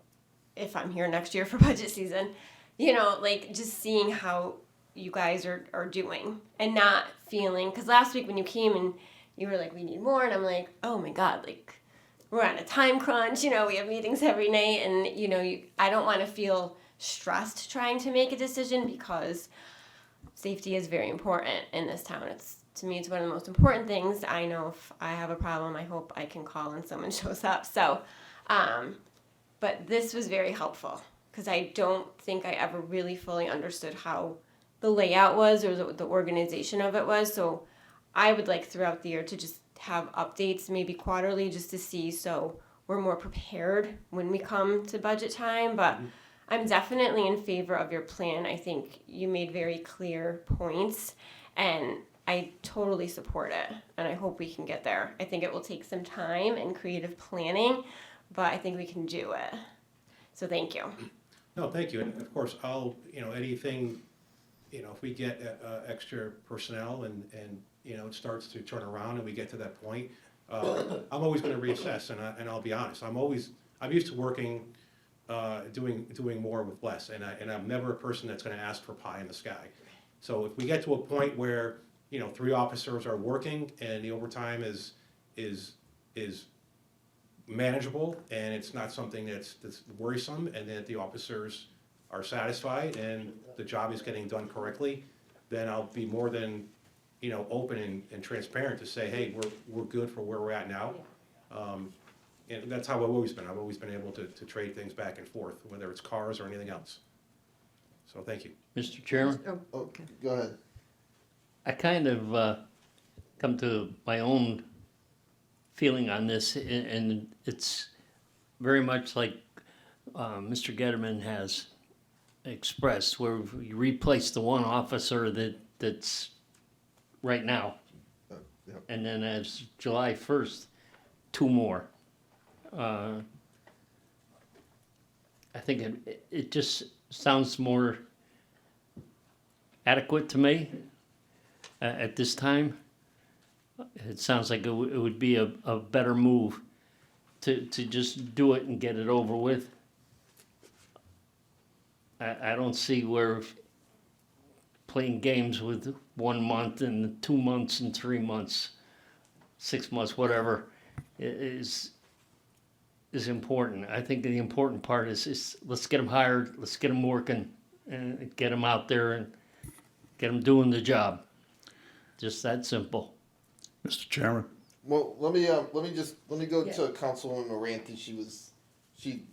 if I'm here next year for budget season, like just seeing how you guys are doing and not feeling, because last week when you came and you were like, we need more, and I'm like, oh my God, like we're on a time crunch, we have meetings every night, and I don't want to feel stressed trying to make a decision, because safety is very important in this town. To me, it's one of the most important things. I know if I have a problem, I hope I can call and someone shows up. So, but this was very helpful, because I don't think I ever really fully understood how the layout was, or the organization of it was. So I would like throughout the year to just have updates, maybe quarterly, just to see, so we're more prepared when we come to budget time. But I'm definitely in favor of your plan. I think you made very clear points, and I totally support it, and I hope we can get there. I think it will take some time and creative planning, but I think we can do it. So thank you. No, thank you. And of course, I'll, anything, if we get extra personnel and it starts to turn around and we get to that point, I'm always going to reassess, and I'll be honest. I'm used to working, doing more with less, and I'm never a person that's going to ask for pie in the sky. So if we get to a point where 3 officers are working and the overtime is manageable, and it's not something that's worrisome, and that the officers are satisfied and the job is getting done correctly, then I'll be more than open and transparent to say, hey, we're good for where we're at now. And that's how I've always been. I've always been able to trade things back and forth, whether it's cars or anything else. So thank you. Mr. Chairman, Oh, go ahead. I kind of come to my own feeling on this, and it's very much like Mr. Getterman has expressed, where you replace the 1 officer that's right now, Yep. and then as July 1st, 2 more. I think it just sounds more adequate to me at this time. It sounds like it would be a better move to just do it and get it over with. I don't see where playing games with 1 month and 2 months and 3 months, 6 months, whatever, is important. I think the important part is let's get them hired, let's get them working, and get them out there and get them doing the job. Just that simple. Mr. Chairman? Well, let me go Yeah. to Councilwoman Moranti. She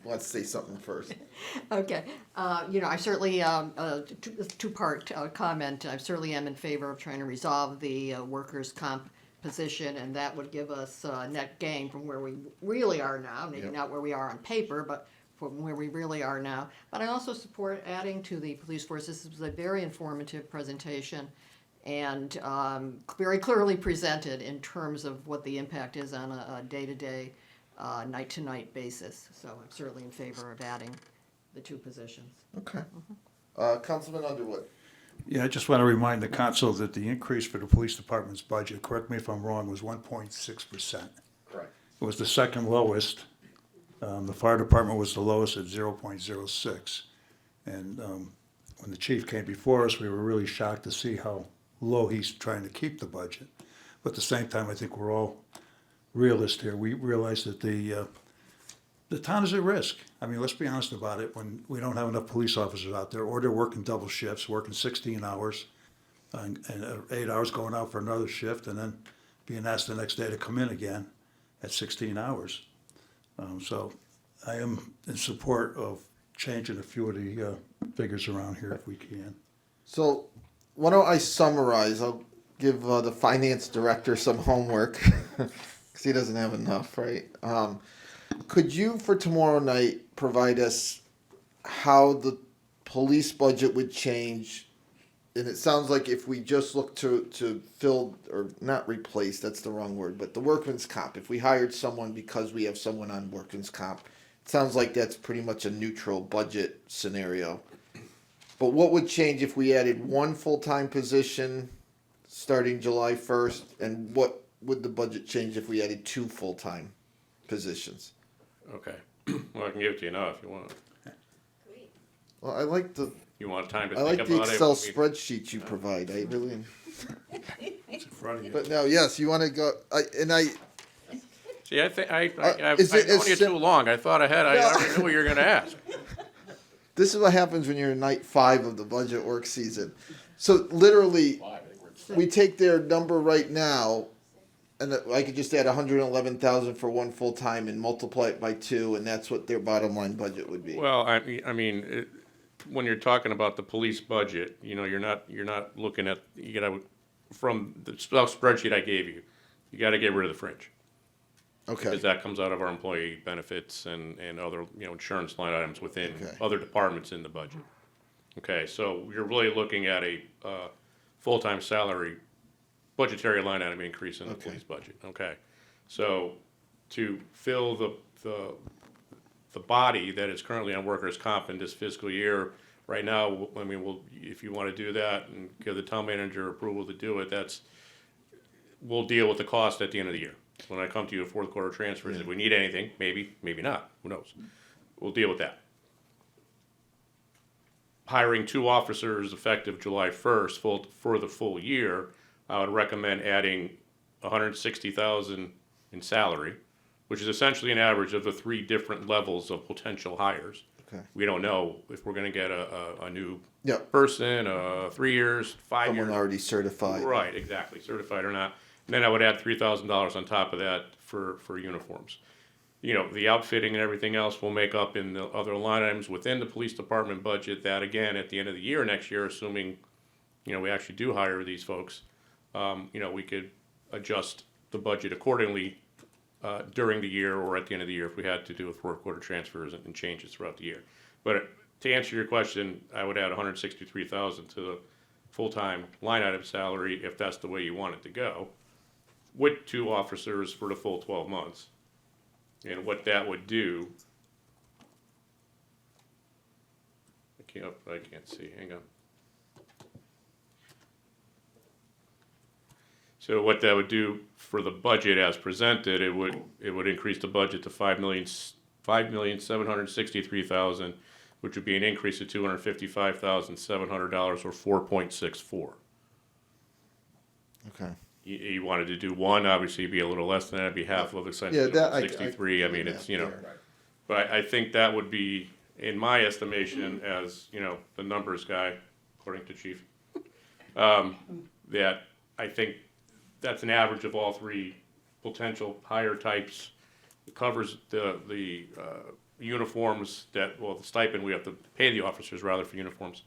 wants to say something first. Okay, I certainly, two-part comment, I certainly am in favor of trying to resolve the workers' comp position, and that would give us net gain from where we really are now, maybe Yep. not where we are on paper, but from where we really are now. But I also support adding to the police force. This was a very informative presentation and very clearly presented in terms of what the impact is on a day-to-day, night-to-night basis. So I'm certainly in favor of adding the two positions. Okay. Councilman Underwood. Yeah, I just want to remind the council that the increase for the police department's budget, correct me if I'm wrong, was 1.6%. Correct. It was the second lowest. The fire department was the lowest at 0.06. And when the chief came before us, we were really shocked to see how low he's trying to keep the budget. But at the same time, I think we're all realists here. We realize that the town is at risk. I mean, let's be honest about it. When we don't have enough police officers out there, or they're working double shifts, working 16 hours, and 8 hours going out for another shift, and then being asked the next day to come in again at 16 hours. So I am in support of changing a few of the figures around here if we can. So why don't I summarize? I'll give the finance director some homework because he doesn't have enough, right? Could you, for tomorrow night, provide us how the police budget would change? And it sounds like if we just look to fill, or not replace, that's the wrong word, but the workman's comp. If we hired someone because we have someone on workman's comp, it sounds like that's pretty much a neutral budget scenario. But what would change if we added one full-time position starting July 1st? And what would the budget change if we added two full-time positions? Okay, well, I can give it to you now if you want. Well, I like the Time to I think like the about it? Excel We- spreadsheet you provide. I really. It's in front of you. But no, yes, you want to go. See, I think, I've Is it known as you sim- too long, I thought ahead, I No. already knew what you were gonna ask. This is what happens when you're in night 5 of the budget work season. So literally, we take their number right now, and I could just add 111,000 for one full time and multiply it by 2, and that's what their bottom line budget would be. Well, I mean, when you're talking about the police budget, you're not looking at, from the spreadsheet I gave you, you gotta get rid of the fringe. Okay. Because that comes out of our employee benefits and other, insurance line items within Okay. other departments in the budget. Okay, so you're really looking at a, full-time salary, budgetary line item increase in the Okay. police budget, okay? So, to fill the body that is currently on workers' comp in this fiscal year, right now, I mean, if you wanna do that and give the town manager approval to do it, we'll deal with the cost at the end of the year. When I come to you with fourth quarter transfers, if we need anything, maybe not, who knows? We'll deal with that. Hiring 2 officers effective July 1st for the full year, I would recommend adding 160,000 in salary, which is essentially an average of the 3 different levels of potential hires. Okay. We don't know if we're gonna get a new Yep. person, 3 years, 5 years. Someone already certified. Right, exactly, certified or not. And then I would add $3,000 on top of that for uniforms. The outfitting and everything else will make up in the other line items within the police department budget. That again, at the end of the year next year, assuming, we actually do hire these folks, we could adjust the budget accordingly during the year or at the end of the year if we had to do with fourth quarter transfers and changes throughout the year. But to answer your question, I would add 163,000 to the full-time line item salary if that's the way you want it to go, with 2 officers for the full 12 months. And what that would do, I can't see, hang on. So what that would do for the budget as presented, it would increase the budget to $5,763,000 which would be an increase of $255,700 or 4.64. Okay. You wanted to do one, obviously it'd be a little less than that, it'd be half of essentially Yeah, that, 63. I mean, it's, you know, yeah. but I think that would be, in my estimation, as, you know, the numbers guy, according to Chief, that I think that's an average of all three potential hire types. It covers the uniforms that, well, the stipend we have to pay the officers rather for uniforms.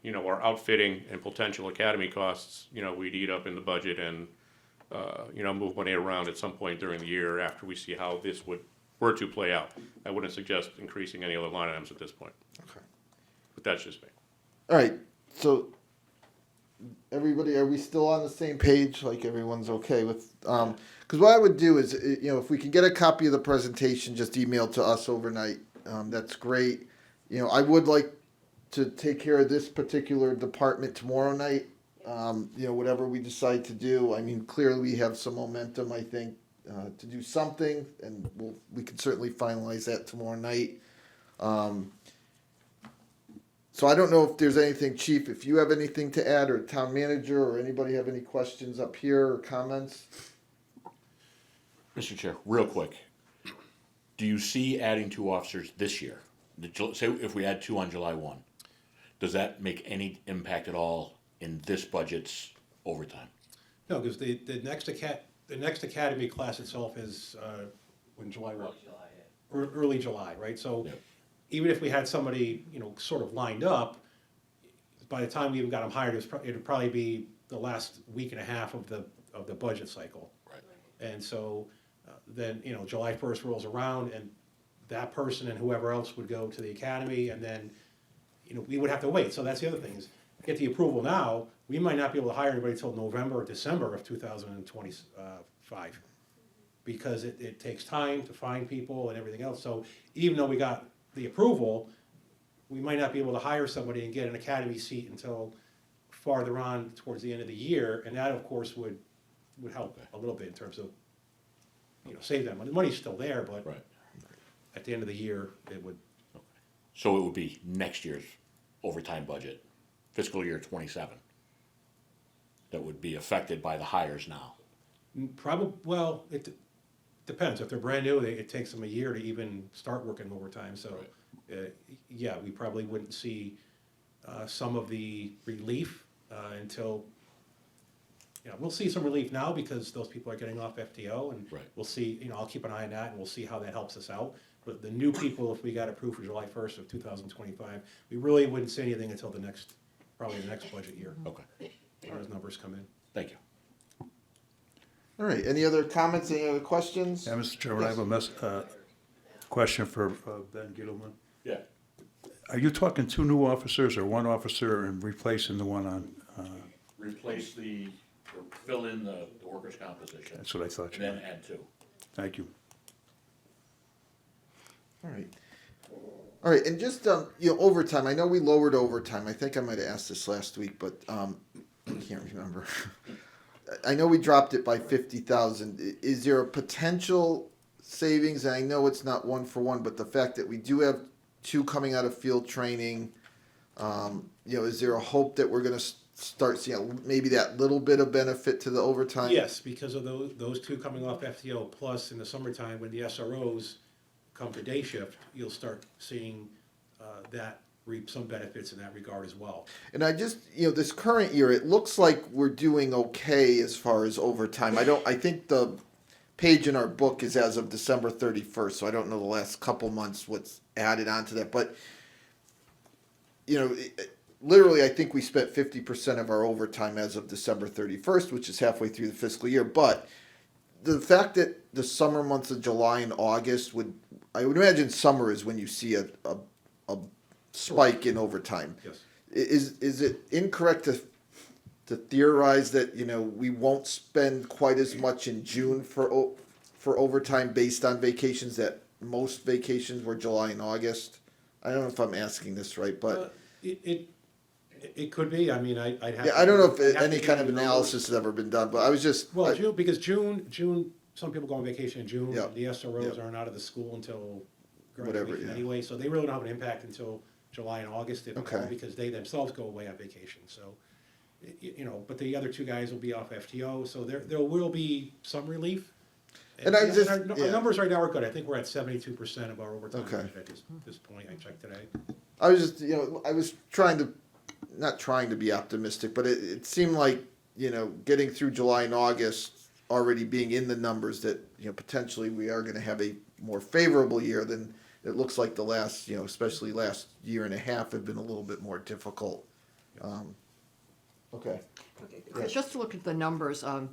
You know, our outfitting and potential academy costs, you know, we'd eat up in the budget and, you know, move money around at some point during the year after we see how this were to play out. I wouldn't suggest increasing any other line items at this point. Okay. But that's just me. All right, so everybody, are we still on the same page? Like everyone's okay with, because what I would do is, you know, if we can get a copy of the presentation, just email to us overnight. That's great. You know, I would like to take care of this particular department tomorrow night. You know, whatever we decide to do. I mean, clearly we have some momentum, I think, to do something, and we can certainly finalize that tomorrow night. So I don't know if there's anything, Chief, if you have anything to add, or town manager, or anybody have any questions up here or comments? Mr. Chair, real quick, do you see adding 2 officers this year? Say if we add 2 on July 1, does that make any impact at all in this budget's overtime? No, because the next academy class itself is, when July what? Early July, right? So Yeah. even if we had somebody, you know, sort of lined up, by the time we even got them hired, it'd probably be the last week and a half of the budget cycle. Right. And so then, you know, July 1st rolls around and that person and whoever else would go to the academy, and then, you know, we would have to wait. So that's the other thing is, get the approval now, we might not be able to hire anybody till November or December of 2025. Because it takes time to find people and everything else. So even though we got the approval, we might not be able to hire somebody and get an academy seat until farther on towards the end of the year. And that, of course, would help a little bit in terms of, you know, save that money. The money's still there, but Right. at the end of the year, it would. So it would be next year's overtime budget, fiscal year 27, that would be affected by the hires now. Probably, well, it depends. If they're brand new, it takes them a year to even start working overtime. So, yeah, we probably wouldn't see some of the relief until, you know, we'll see some relief now because those people are getting off FTO, and Right. we'll see, you know, I'll keep an eye on that and we'll see how that helps us out. But the new people, if we got approved for July 1st of 2025, we really wouldn't see anything until probably the next budget year, Okay, as far as numbers come in. thank you. All right, any other comments, any other questions? Yeah, Mr. Chairman, I have a question for Ben Gittleman. Yeah. Are you talking 2 new officers or 1 officer and replacing the one on, Replace or fill in the workers' comp position, that's what I thought and you then meant. add 2. Thank you. All right. All right, and just, you know, overtime, I know we lowered overtime. I think I might have asked this last week, but I can't remember. I know we dropped it by 50,000. Is there a potential savings? And I know it's not 1-for-1, but the fact that we do have 2 coming out of field training, you know, is there a hope that we're going to start seeing maybe that little bit of benefit to the overtime? Yes, because of those 2 coming off FTO, plus in the summertime, when the SROs come to day shift, you'll start seeing that reap some benefits in that regard as well. And I just, you know, this current year, it looks like we're doing okay as far as overtime. I think the page in our book is as of December 31st, so I don't know the last couple months what's added onto that. But, you know, literally, I think we spent 50% of our overtime as of December 31st, which is halfway through the fiscal year. But the fact that the summer months of July and August I would imagine summer is when you see a spike in overtime. Yes. Is it incorrect to theorize that, you know, we won't spend quite as much in June for overtime based on vacations, that most vacations were July and August? I don't know if I'm asking this right, but It could be. I mean, I'd have. yeah, I don't know if any kind of analysis has ever been done, but I was just Well, June, some people go on vacation in June. Yeah. The SROs Yeah. aren't out of the school until whatever, graduation yeah. anyway, so they really don't have an impact until July and August, if at all, Okay. because they themselves go away on vacation, so. You know, but the other two guys will be off FTO, so there will be some relief. And I just- our yeah. numbers right now are good. I think we're at 72% of our overtime Okay. budget at this point. I checked today. I was just, I was not trying to be optimistic, but it seemed like, getting through July and August, already being in the numbers that, potentially we are gonna have a more favorable year than it looks like the last, especially last year and a half have been a little bit more difficult. Okay. Chris, just to look at the numbers, in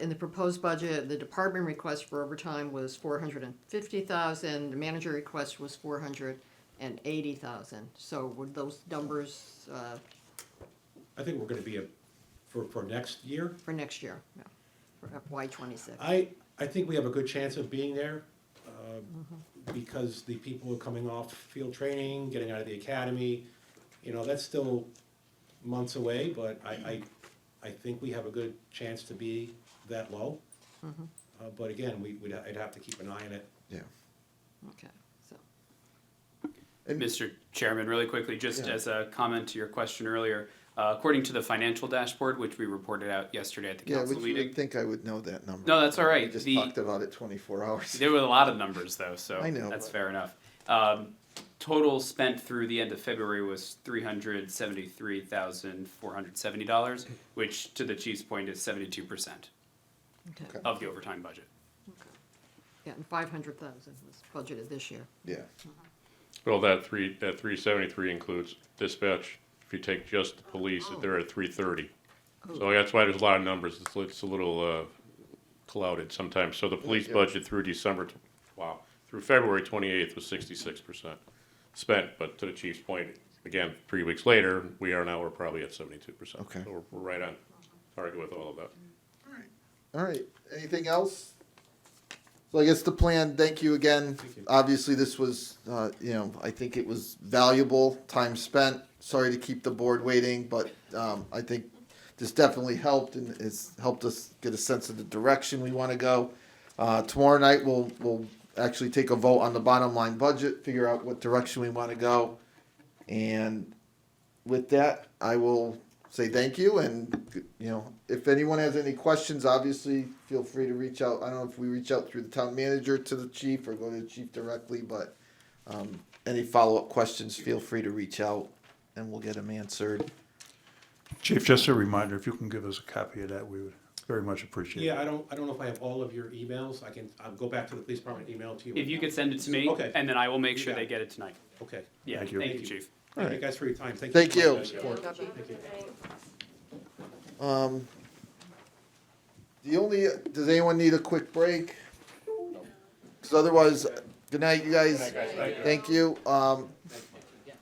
the proposed budget, the department request for overtime was 450,000, the manager request was 480,000. So would those numbers, I think we're gonna be for next year. for next year, yeah, for FY '26? I think we have a good chance of being there, because the people who are coming off field training, getting out of the academy, that's still months away, but I think we have a good chance to be that low. But again, I'd have to keep an eye on it. Yeah. Okay, so. And- Mr. Chairman, really quickly, just Yeah. as a comment to your question earlier, according to the financial dashboard, which we reported out yesterday at the Yeah, council which you meeting. would think I would know that number. No, that's all We right. just The- talked about it 24 hours. There were a lot of numbers though, so I know, that's but- fair enough. Total spent through the end of February was $373,470, which to the chief's point is 72% Okay. of the overtime budget. Yeah, and 500,000 was budgeted this year. Yeah. Well, that 373 includes dispatch. If you take just the police, they're at 330. So that's why there's a lot of numbers. It's a little clouded sometimes. So the police Yeah. budget through through February 28th was 66% spent. But to the chief's point, again, 3 weeks later, we're probably at 72%. Okay. So we're right on target with all of that. All right. Anything else? So I guess the plan, thank you again. Thank you. Obviously, this was, I think it was valuable time spent. Sorry to keep the board waiting, but I think this definitely helped and it's helped us get a sense of the direction we want to go. Tomorrow night, we'll actually take a vote on the bottom line budget, figure out what direction we want to go. And with that, I will say thank you, and, if anyone has any questions, obviously, feel free to reach out. I don't know if we reach out through the town manager to the chief or go to the chief directly, but, any follow-up questions, feel free to reach out, and we'll get them answered. Chief, just a reminder, if you can give us a copy of that, we would very much appreciate it. Yeah, I don't know if I have all of your emails. I'll go back to the police department, email it to you. If you could send it to me, Okay. and then I will make sure You got they it. get it tonight. Okay. Yeah, Thank you. thank you, chief. Thank you guys for your time. Thank so you. much for your support. Thank you. Does anyone need a quick break? Because otherwise, good night, you guys. Thank you.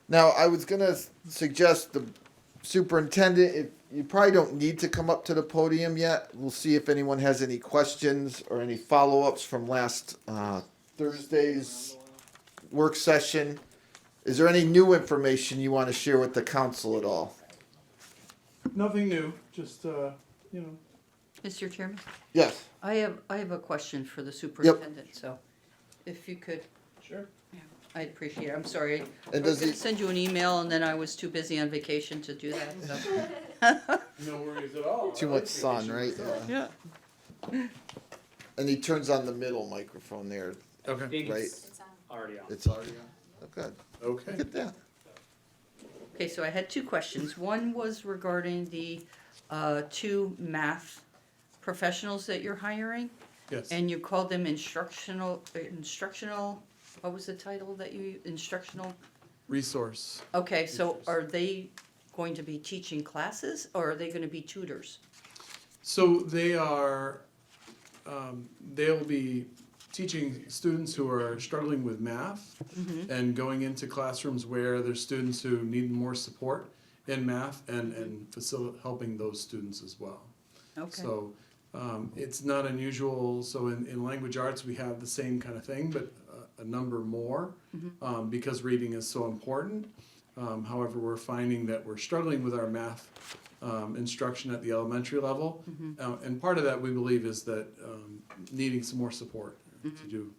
Now, I was gonna suggest the superintendent, if you probably don't need to come up to the podium yet. We'll see if anyone has any questions or any follow-ups from last Thursday's work session. Is there any new information you want to share with the council at all? Nothing new, just, Mr. Chairman, Yes. I have a question for the superintendent, so if you could, sure. I'd appreciate it. I'm sorry. I And was does gonna he- send you an email and then I was too busy on vacation to do that, so. No worries at all. Too much sun, right? Yeah. Yeah. And he turns on the middle microphone there. Okay. Right. Already on. It's already on. Oh, good. Okay. Look at that. Okay, so I had two questions. One was regarding the two math professionals that you're hiring. Yes. And you called them instructional, what was the title that instructional? Resource. Okay, so are they going to be teaching classes or are they gonna be tutors? So they are, they'll be teaching students who are struggling with math and going into classrooms where there's students who need more support in math and helping those students as well. Okay. So it's not unusual. So in language arts, we have the same kind of thing, but a number more because reading is so important. However, we're finding that we're struggling with our math instruction at the elementary level. And part of that, we believe, is that needing some more support to do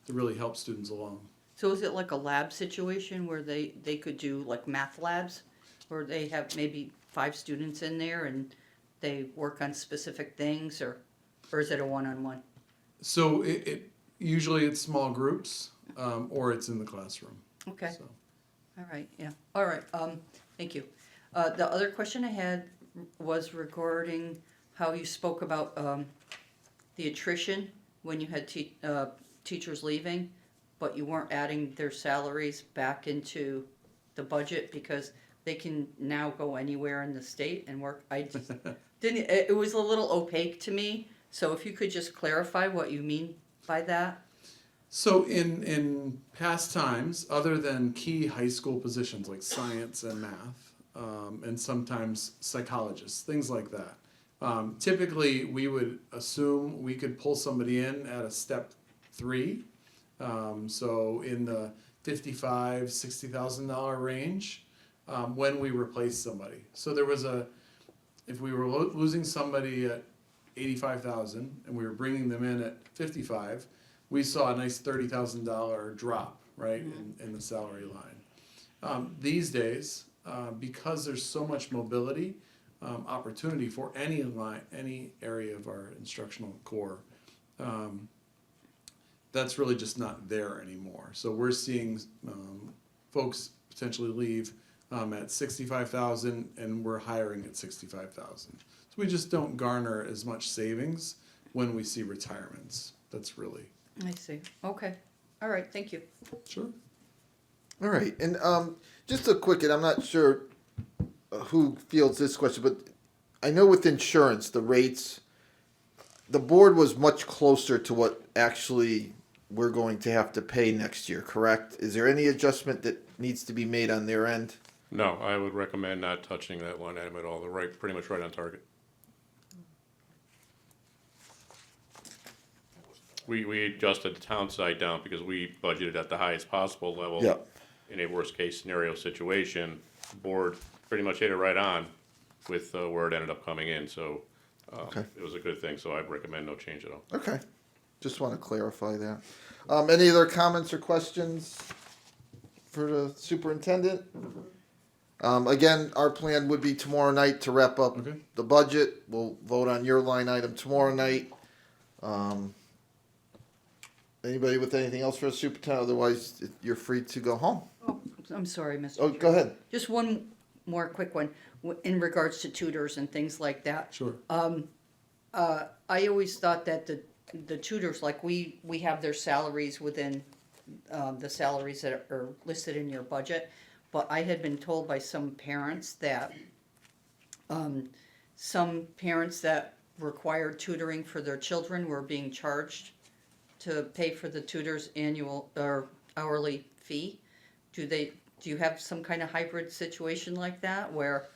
to really help students along. So is it like a lab situation where they could do like math labs? Where they have maybe 5 students in there and they work on specific things, or is it a one-on-one? So usually it's small groups, or it's in the classroom. Okay, So. all right, yeah, all right, thank you. The other question I had was regarding how you spoke about, the attrition when you had teachers leaving, but you weren't adding their salaries back into the budget because they can now go anywhere in the state and work. I just didn't, it was a little opaque to me, so if you could just clarify what you mean by that? So in past times, other than key high school positions like science and math, and sometimes psychologists, things like that, typically we would assume we could pull somebody in at a step 3, so in the $55,000-$60,000 range, when we replace somebody. So there was if we were losing somebody at 85,000 and we were bringing them in at 55, we saw a nice $30,000 drop, right, in the salary line. These days, because there's so much mobility, opportunity for any area of our instructional core, that's really just not there anymore. So we're seeing folks potentially leave at 65,000, and we're hiring at 65,000. So we just don't garner as much savings when we see retirements. That's really. I see, okay, all right, thank you. Sure. All right, and just a quick, and I'm not sure who fields this question, but I know with insurance, the rates, the board was much closer to what actually we're going to have to pay next year, correct? Is there any adjustment that needs to be made on their end? No, I would recommend not touching that line item at all. They're pretty much right on target. We adjusted the town side down because we budgeted at the highest possible level. Yep. In a worst case scenario situation. The board pretty much hit it right on with where it ended up coming in, so Okay. it was a good thing, so I'd recommend no change at all. Okay, just want to clarify that. Any other comments or questions for the superintendent? Again, our plan would be tomorrow night to wrap up Okay. the budget. We'll vote on your line item tomorrow night. Anybody with anything else for the superintendent? Otherwise, you're free to go home. Oh, I'm sorry, Mr. Oh, Chair. go ahead. Just one more quick one, in regards to tutors and things like that. Sure. I always thought that the tutors, like we have their salaries within the salaries that are listed in your budget, but I had been told by some parents that required tutoring for their children were being charged to pay for the tutor's annual or hourly fee. Do you have some kind of hybrid situation like that where?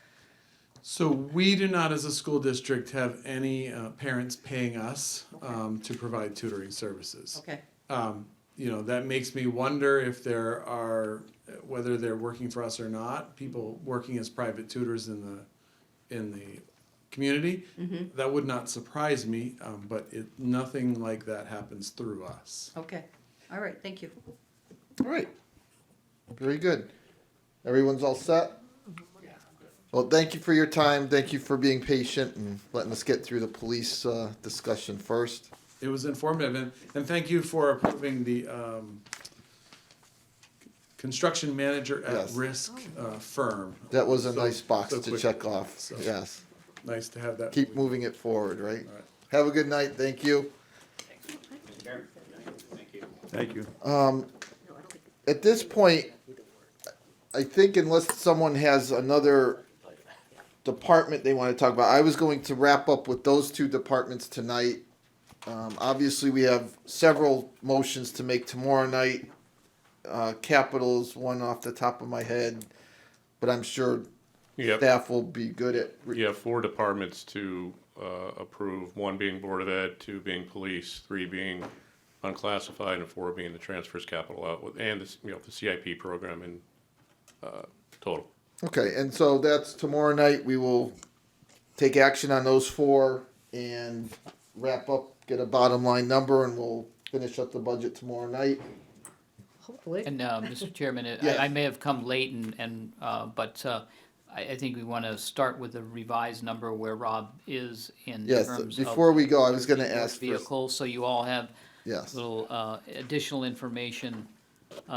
So we do not, as a school district, have any parents paying us to provide tutoring services. Okay, That makes me wonder if there are, whether they're working for us or not, people working as private tutors in the community. That would not surprise me, but nothing like that happens through us. okay, all right, thank you. All right. Very good. Everyone's all set? Well, thank you for your time. Thank you for being patient and letting us get through the police discussion first. It was informative, and thank you for approving the construction manager at Yes. risk firm. That was a So- nice box so to quickly. check off. So- Yes. Nice to have that. Keep moving it forward, right? All right. Have a good night. Thank you. Thank you. At this point, I think unless someone has another department they want to talk about, I was going to wrap up with those two departments tonight. Obviously, we have several motions to make tomorrow night. Capitals, one off the top of my head, but I'm sure Yep. staff will be good at. You have 4 departments to approve, 1 being Board of Ed, 2 being police, 3 being unclassified, and 4 being the transfers capital out, and the CIP program in total. Okay, and so that's tomorrow night. We will take action on those 4 and wrap up, get a bottom line number, and we'll finish up the budget tomorrow night. Hopefully. And, Mr. Chairman, Yes. I may have come late but I think we want to start with the revised number where Rob is in Yes, terms of. before we go, I was gonna ask for, Vehicles, so you all have yes. little additional information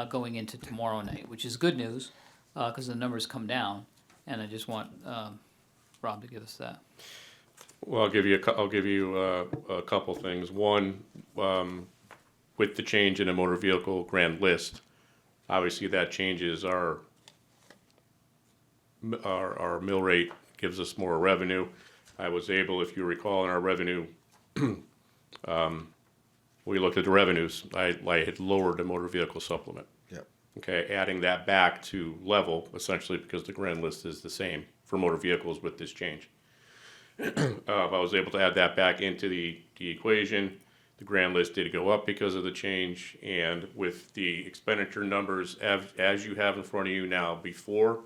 going into tomorrow night, which is good news, because the numbers come down, and I just want Rob to give us that. Well, I'll give you a couple things. One, with the change in the motor vehicle grand list, obviously that changes our mill rate, gives us more revenue. I was able, if you recall, in our revenue, we looked at the revenues. I had lowered the motor vehicle supplement. Yep. Okay, adding that back to level, essentially because the grand list is the same for motor vehicles with this change. I was able to add that back into the equation. The grand list did go up because of the change, and with the expenditure numbers as you have in front of you now, before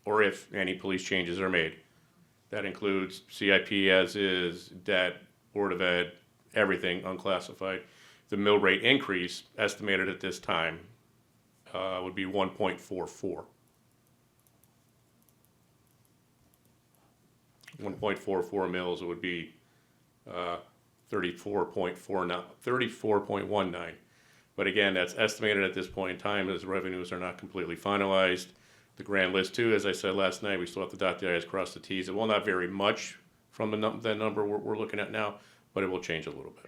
or if any police changes are made, that includes CIP as is, debt, Board of Ed, everything unclassified. The mill rate increase estimated at this time would be 1.44. 1.44 mils, it would be 34.19. But again, that's estimated at this point in time as revenues are not completely finalized. The grand list too, as I said last night, we still have to dot the i's, cross the t's. It will not vary much from the number we're looking at now, but it will change a little bit.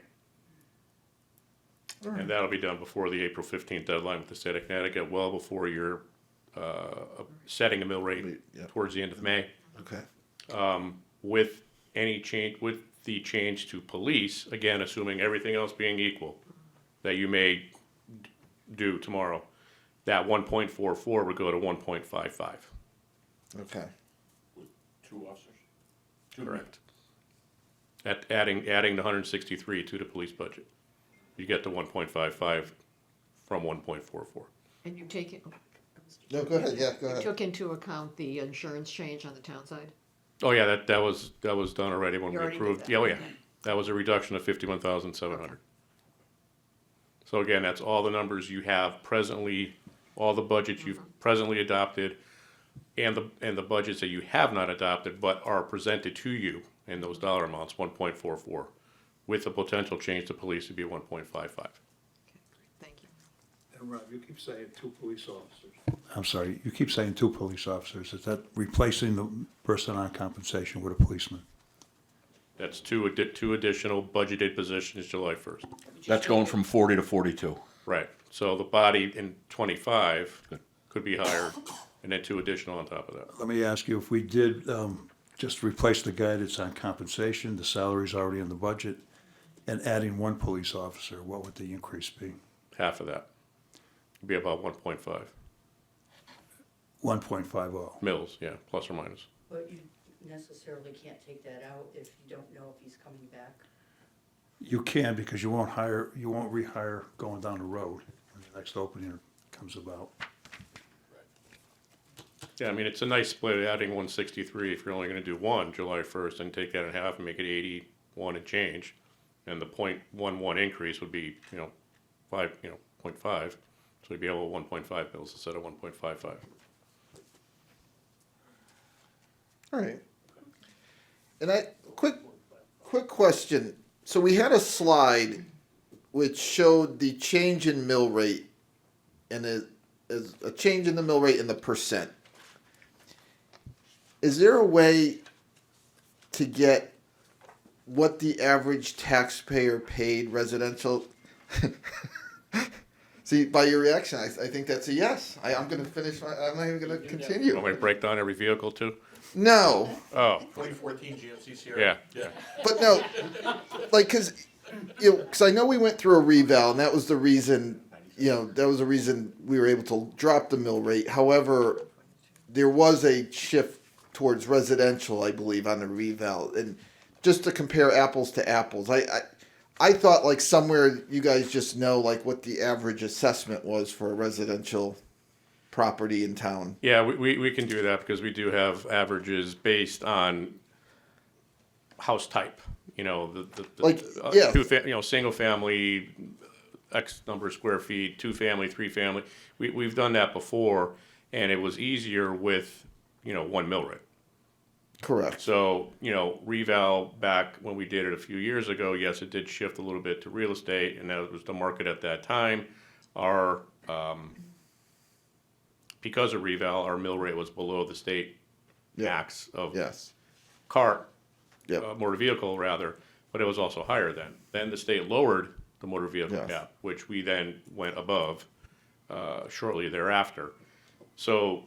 And that'll be done before the April 15th deadline with the state of Connecticut, well before you're setting a mill rate Yeah. towards the end of May. Okay. With any change, with the change to police, again, assuming everything else being equal, that you may do tomorrow, that 1.44 would go to 1.55. Okay. Two officers? Correct. Adding the 163 to the police budget, you get to 1.55 from 1.44. And you take it, No, go ahead, yeah, go you ahead. took into account the insurance change on the town side? Oh yeah, that was done already when You we already did approved. that. Yeah, oh yeah, that was a reduction of 51,700. So again, that's all the numbers you have presently, all the budgets you've presently adopted, and the budgets that you have not adopted but are presented to you in those dollar amounts, 1.44, with the potential change to police to be 1.55. Thank you. And Rob, you keep saying two police officers. I'm sorry, you keep saying two police officers. Is that replacing the person on compensation with a policeman? That's two additional budgeted positions July 1st. That's going from 40 to 42. Right, so the body in 25 could be higher, and then two additional on top of that. Let me ask you, if we did just replace the guy that's on compensation, the salary's already in the budget, and adding one police officer, what would the increase be? Half of that. It'd be about 1.5 1.50. mils, yeah, plus or minus. But you necessarily can't take that out if you don't know if he's coming back. You can, because you won't rehire going down the road when the next opening comes about. Yeah, I mean, it's a nice split, adding 163 if you're only gonna do one July 1st and take that in half and make it 81 and change. And the 0.11 increase would be, 0.5. So you'd be able at 1.5 mils instead of 1.55. All right. And quick question. So we had a slide which showed the change in mill rate and a change in the mill rate in the percent. Is there a way to get what the average taxpayer paid residential? See, by your reaction, I think that's a yes. I'm going to finish. I'm not even going to continue. Want me to break down every vehicle too? No, Oh, 2014 GMC Sierra? yeah. but no, like because I know we went through a reval, and that was the reason. That was the reason we were able to drop the mill rate. However, there was a shift towards residential, I believe, on the reval, and just to compare apples to apples, I thought like somewhere you guys just know like what the average assessment was for a residential property in town. Yeah, we can do that because we do have averages based on house type. The Like, yeah. single family, X number of square feet, 2-family, 3-family. We've done that before, and it was easier with, one mill rate. Correct. So, reval back when we did it a few years ago, yes, it did shift a little bit to real estate, and that was the market at that time. Our, because of reval, our mill rate was below the state max of Yes. car, Yep. motor vehicle rather, but it was also higher then. Then the state lowered the motor vehicle Yes. cap, which we then went above shortly thereafter. So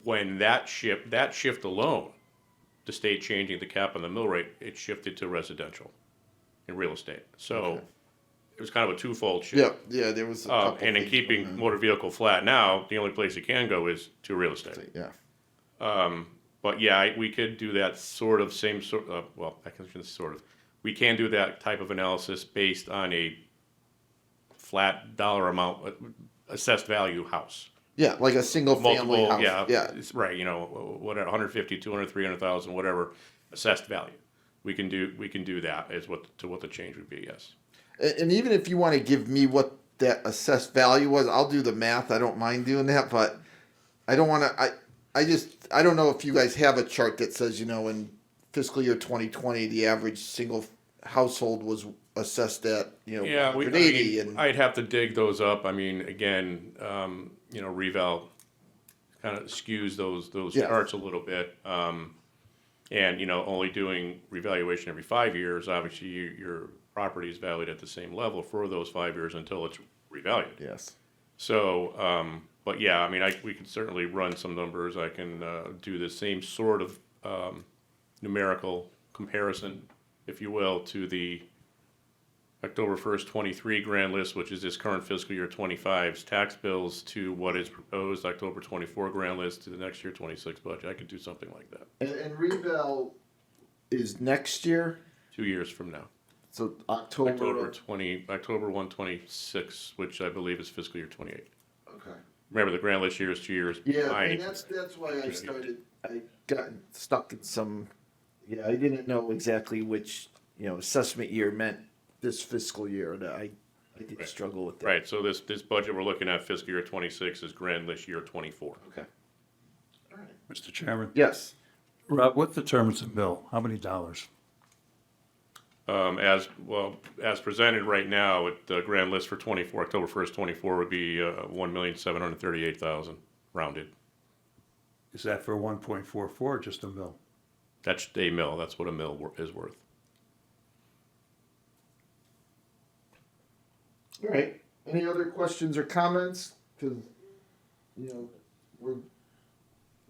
when that shift alone, the state changing the cap on the mill rate, it shifted to residential in real estate. So it was kind of a twofold shift. Yeah, there was a couple And in things keeping going on. motor vehicle flat now, the only place it can go is to real estate. Yeah. But yeah, we could do that sort of same sort of, well, I can sort of, we can do that type of analysis based on a flat dollar amount, assessed value house. Yeah, like a single family Multiple, house. yeah, it's right, whatever, 150, 200, 300,000, whatever, assessed value. We can do that is what the change would be, yes. And even if you want to give me what that assessed value was, I'll do the math. I don't mind doing that, but I don't want to. I don't know if you guys have a chart that says, in fiscal year 2020, the average single household was assessed at, Yeah, 180, and I'd have to dig those up. I mean, again, reval kind of skews those Yeah. charts a little bit. And, only doing revaluation every 5 years, obviously your property is valued at the same level for those 5 years until it's revalued. yes. So, but yeah, I mean, we could certainly run some numbers. I can do the same sort of numerical comparison, if you will, to the October 1st, 23 grand list, which is this current fiscal year 25's tax bills, to what is proposed October 24 grand list to the next year 26 budget. I could do something like that And reval is next year, 2 years from now. so October. October 1, 26, which I believe is fiscal year 28. Okay. Remember, the grand list year is 2 years Yeah, behind. and that's why I got stuck in some. Yeah, I didn't know exactly which assessment year meant this fiscal year. And I did Right. struggle with that. Right, so this budget we're looking at fiscal year 26 is grand list year 24. Okay. All right. Mr. Chairman, Yes. Rob, what determines the mill? How many dollars? As presented right now, the grand list for 24, October 1st, 24 would be 1,738,000 rounded. Is that for 1.44 or just a mill? That's a mill, that's what a mill is worth. All right. Any other questions or comments? Because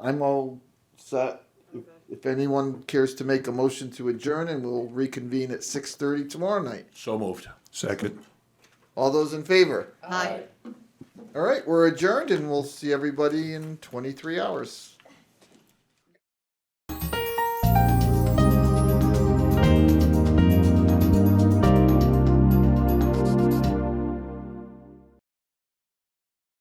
I'm all set. If anyone cares to make a motion to adjourn, and we'll reconvene at 6:30 tomorrow night. So moved. Second. All those in favor? Aye. All right, we're adjourned, and we'll see everybody in 23 hours.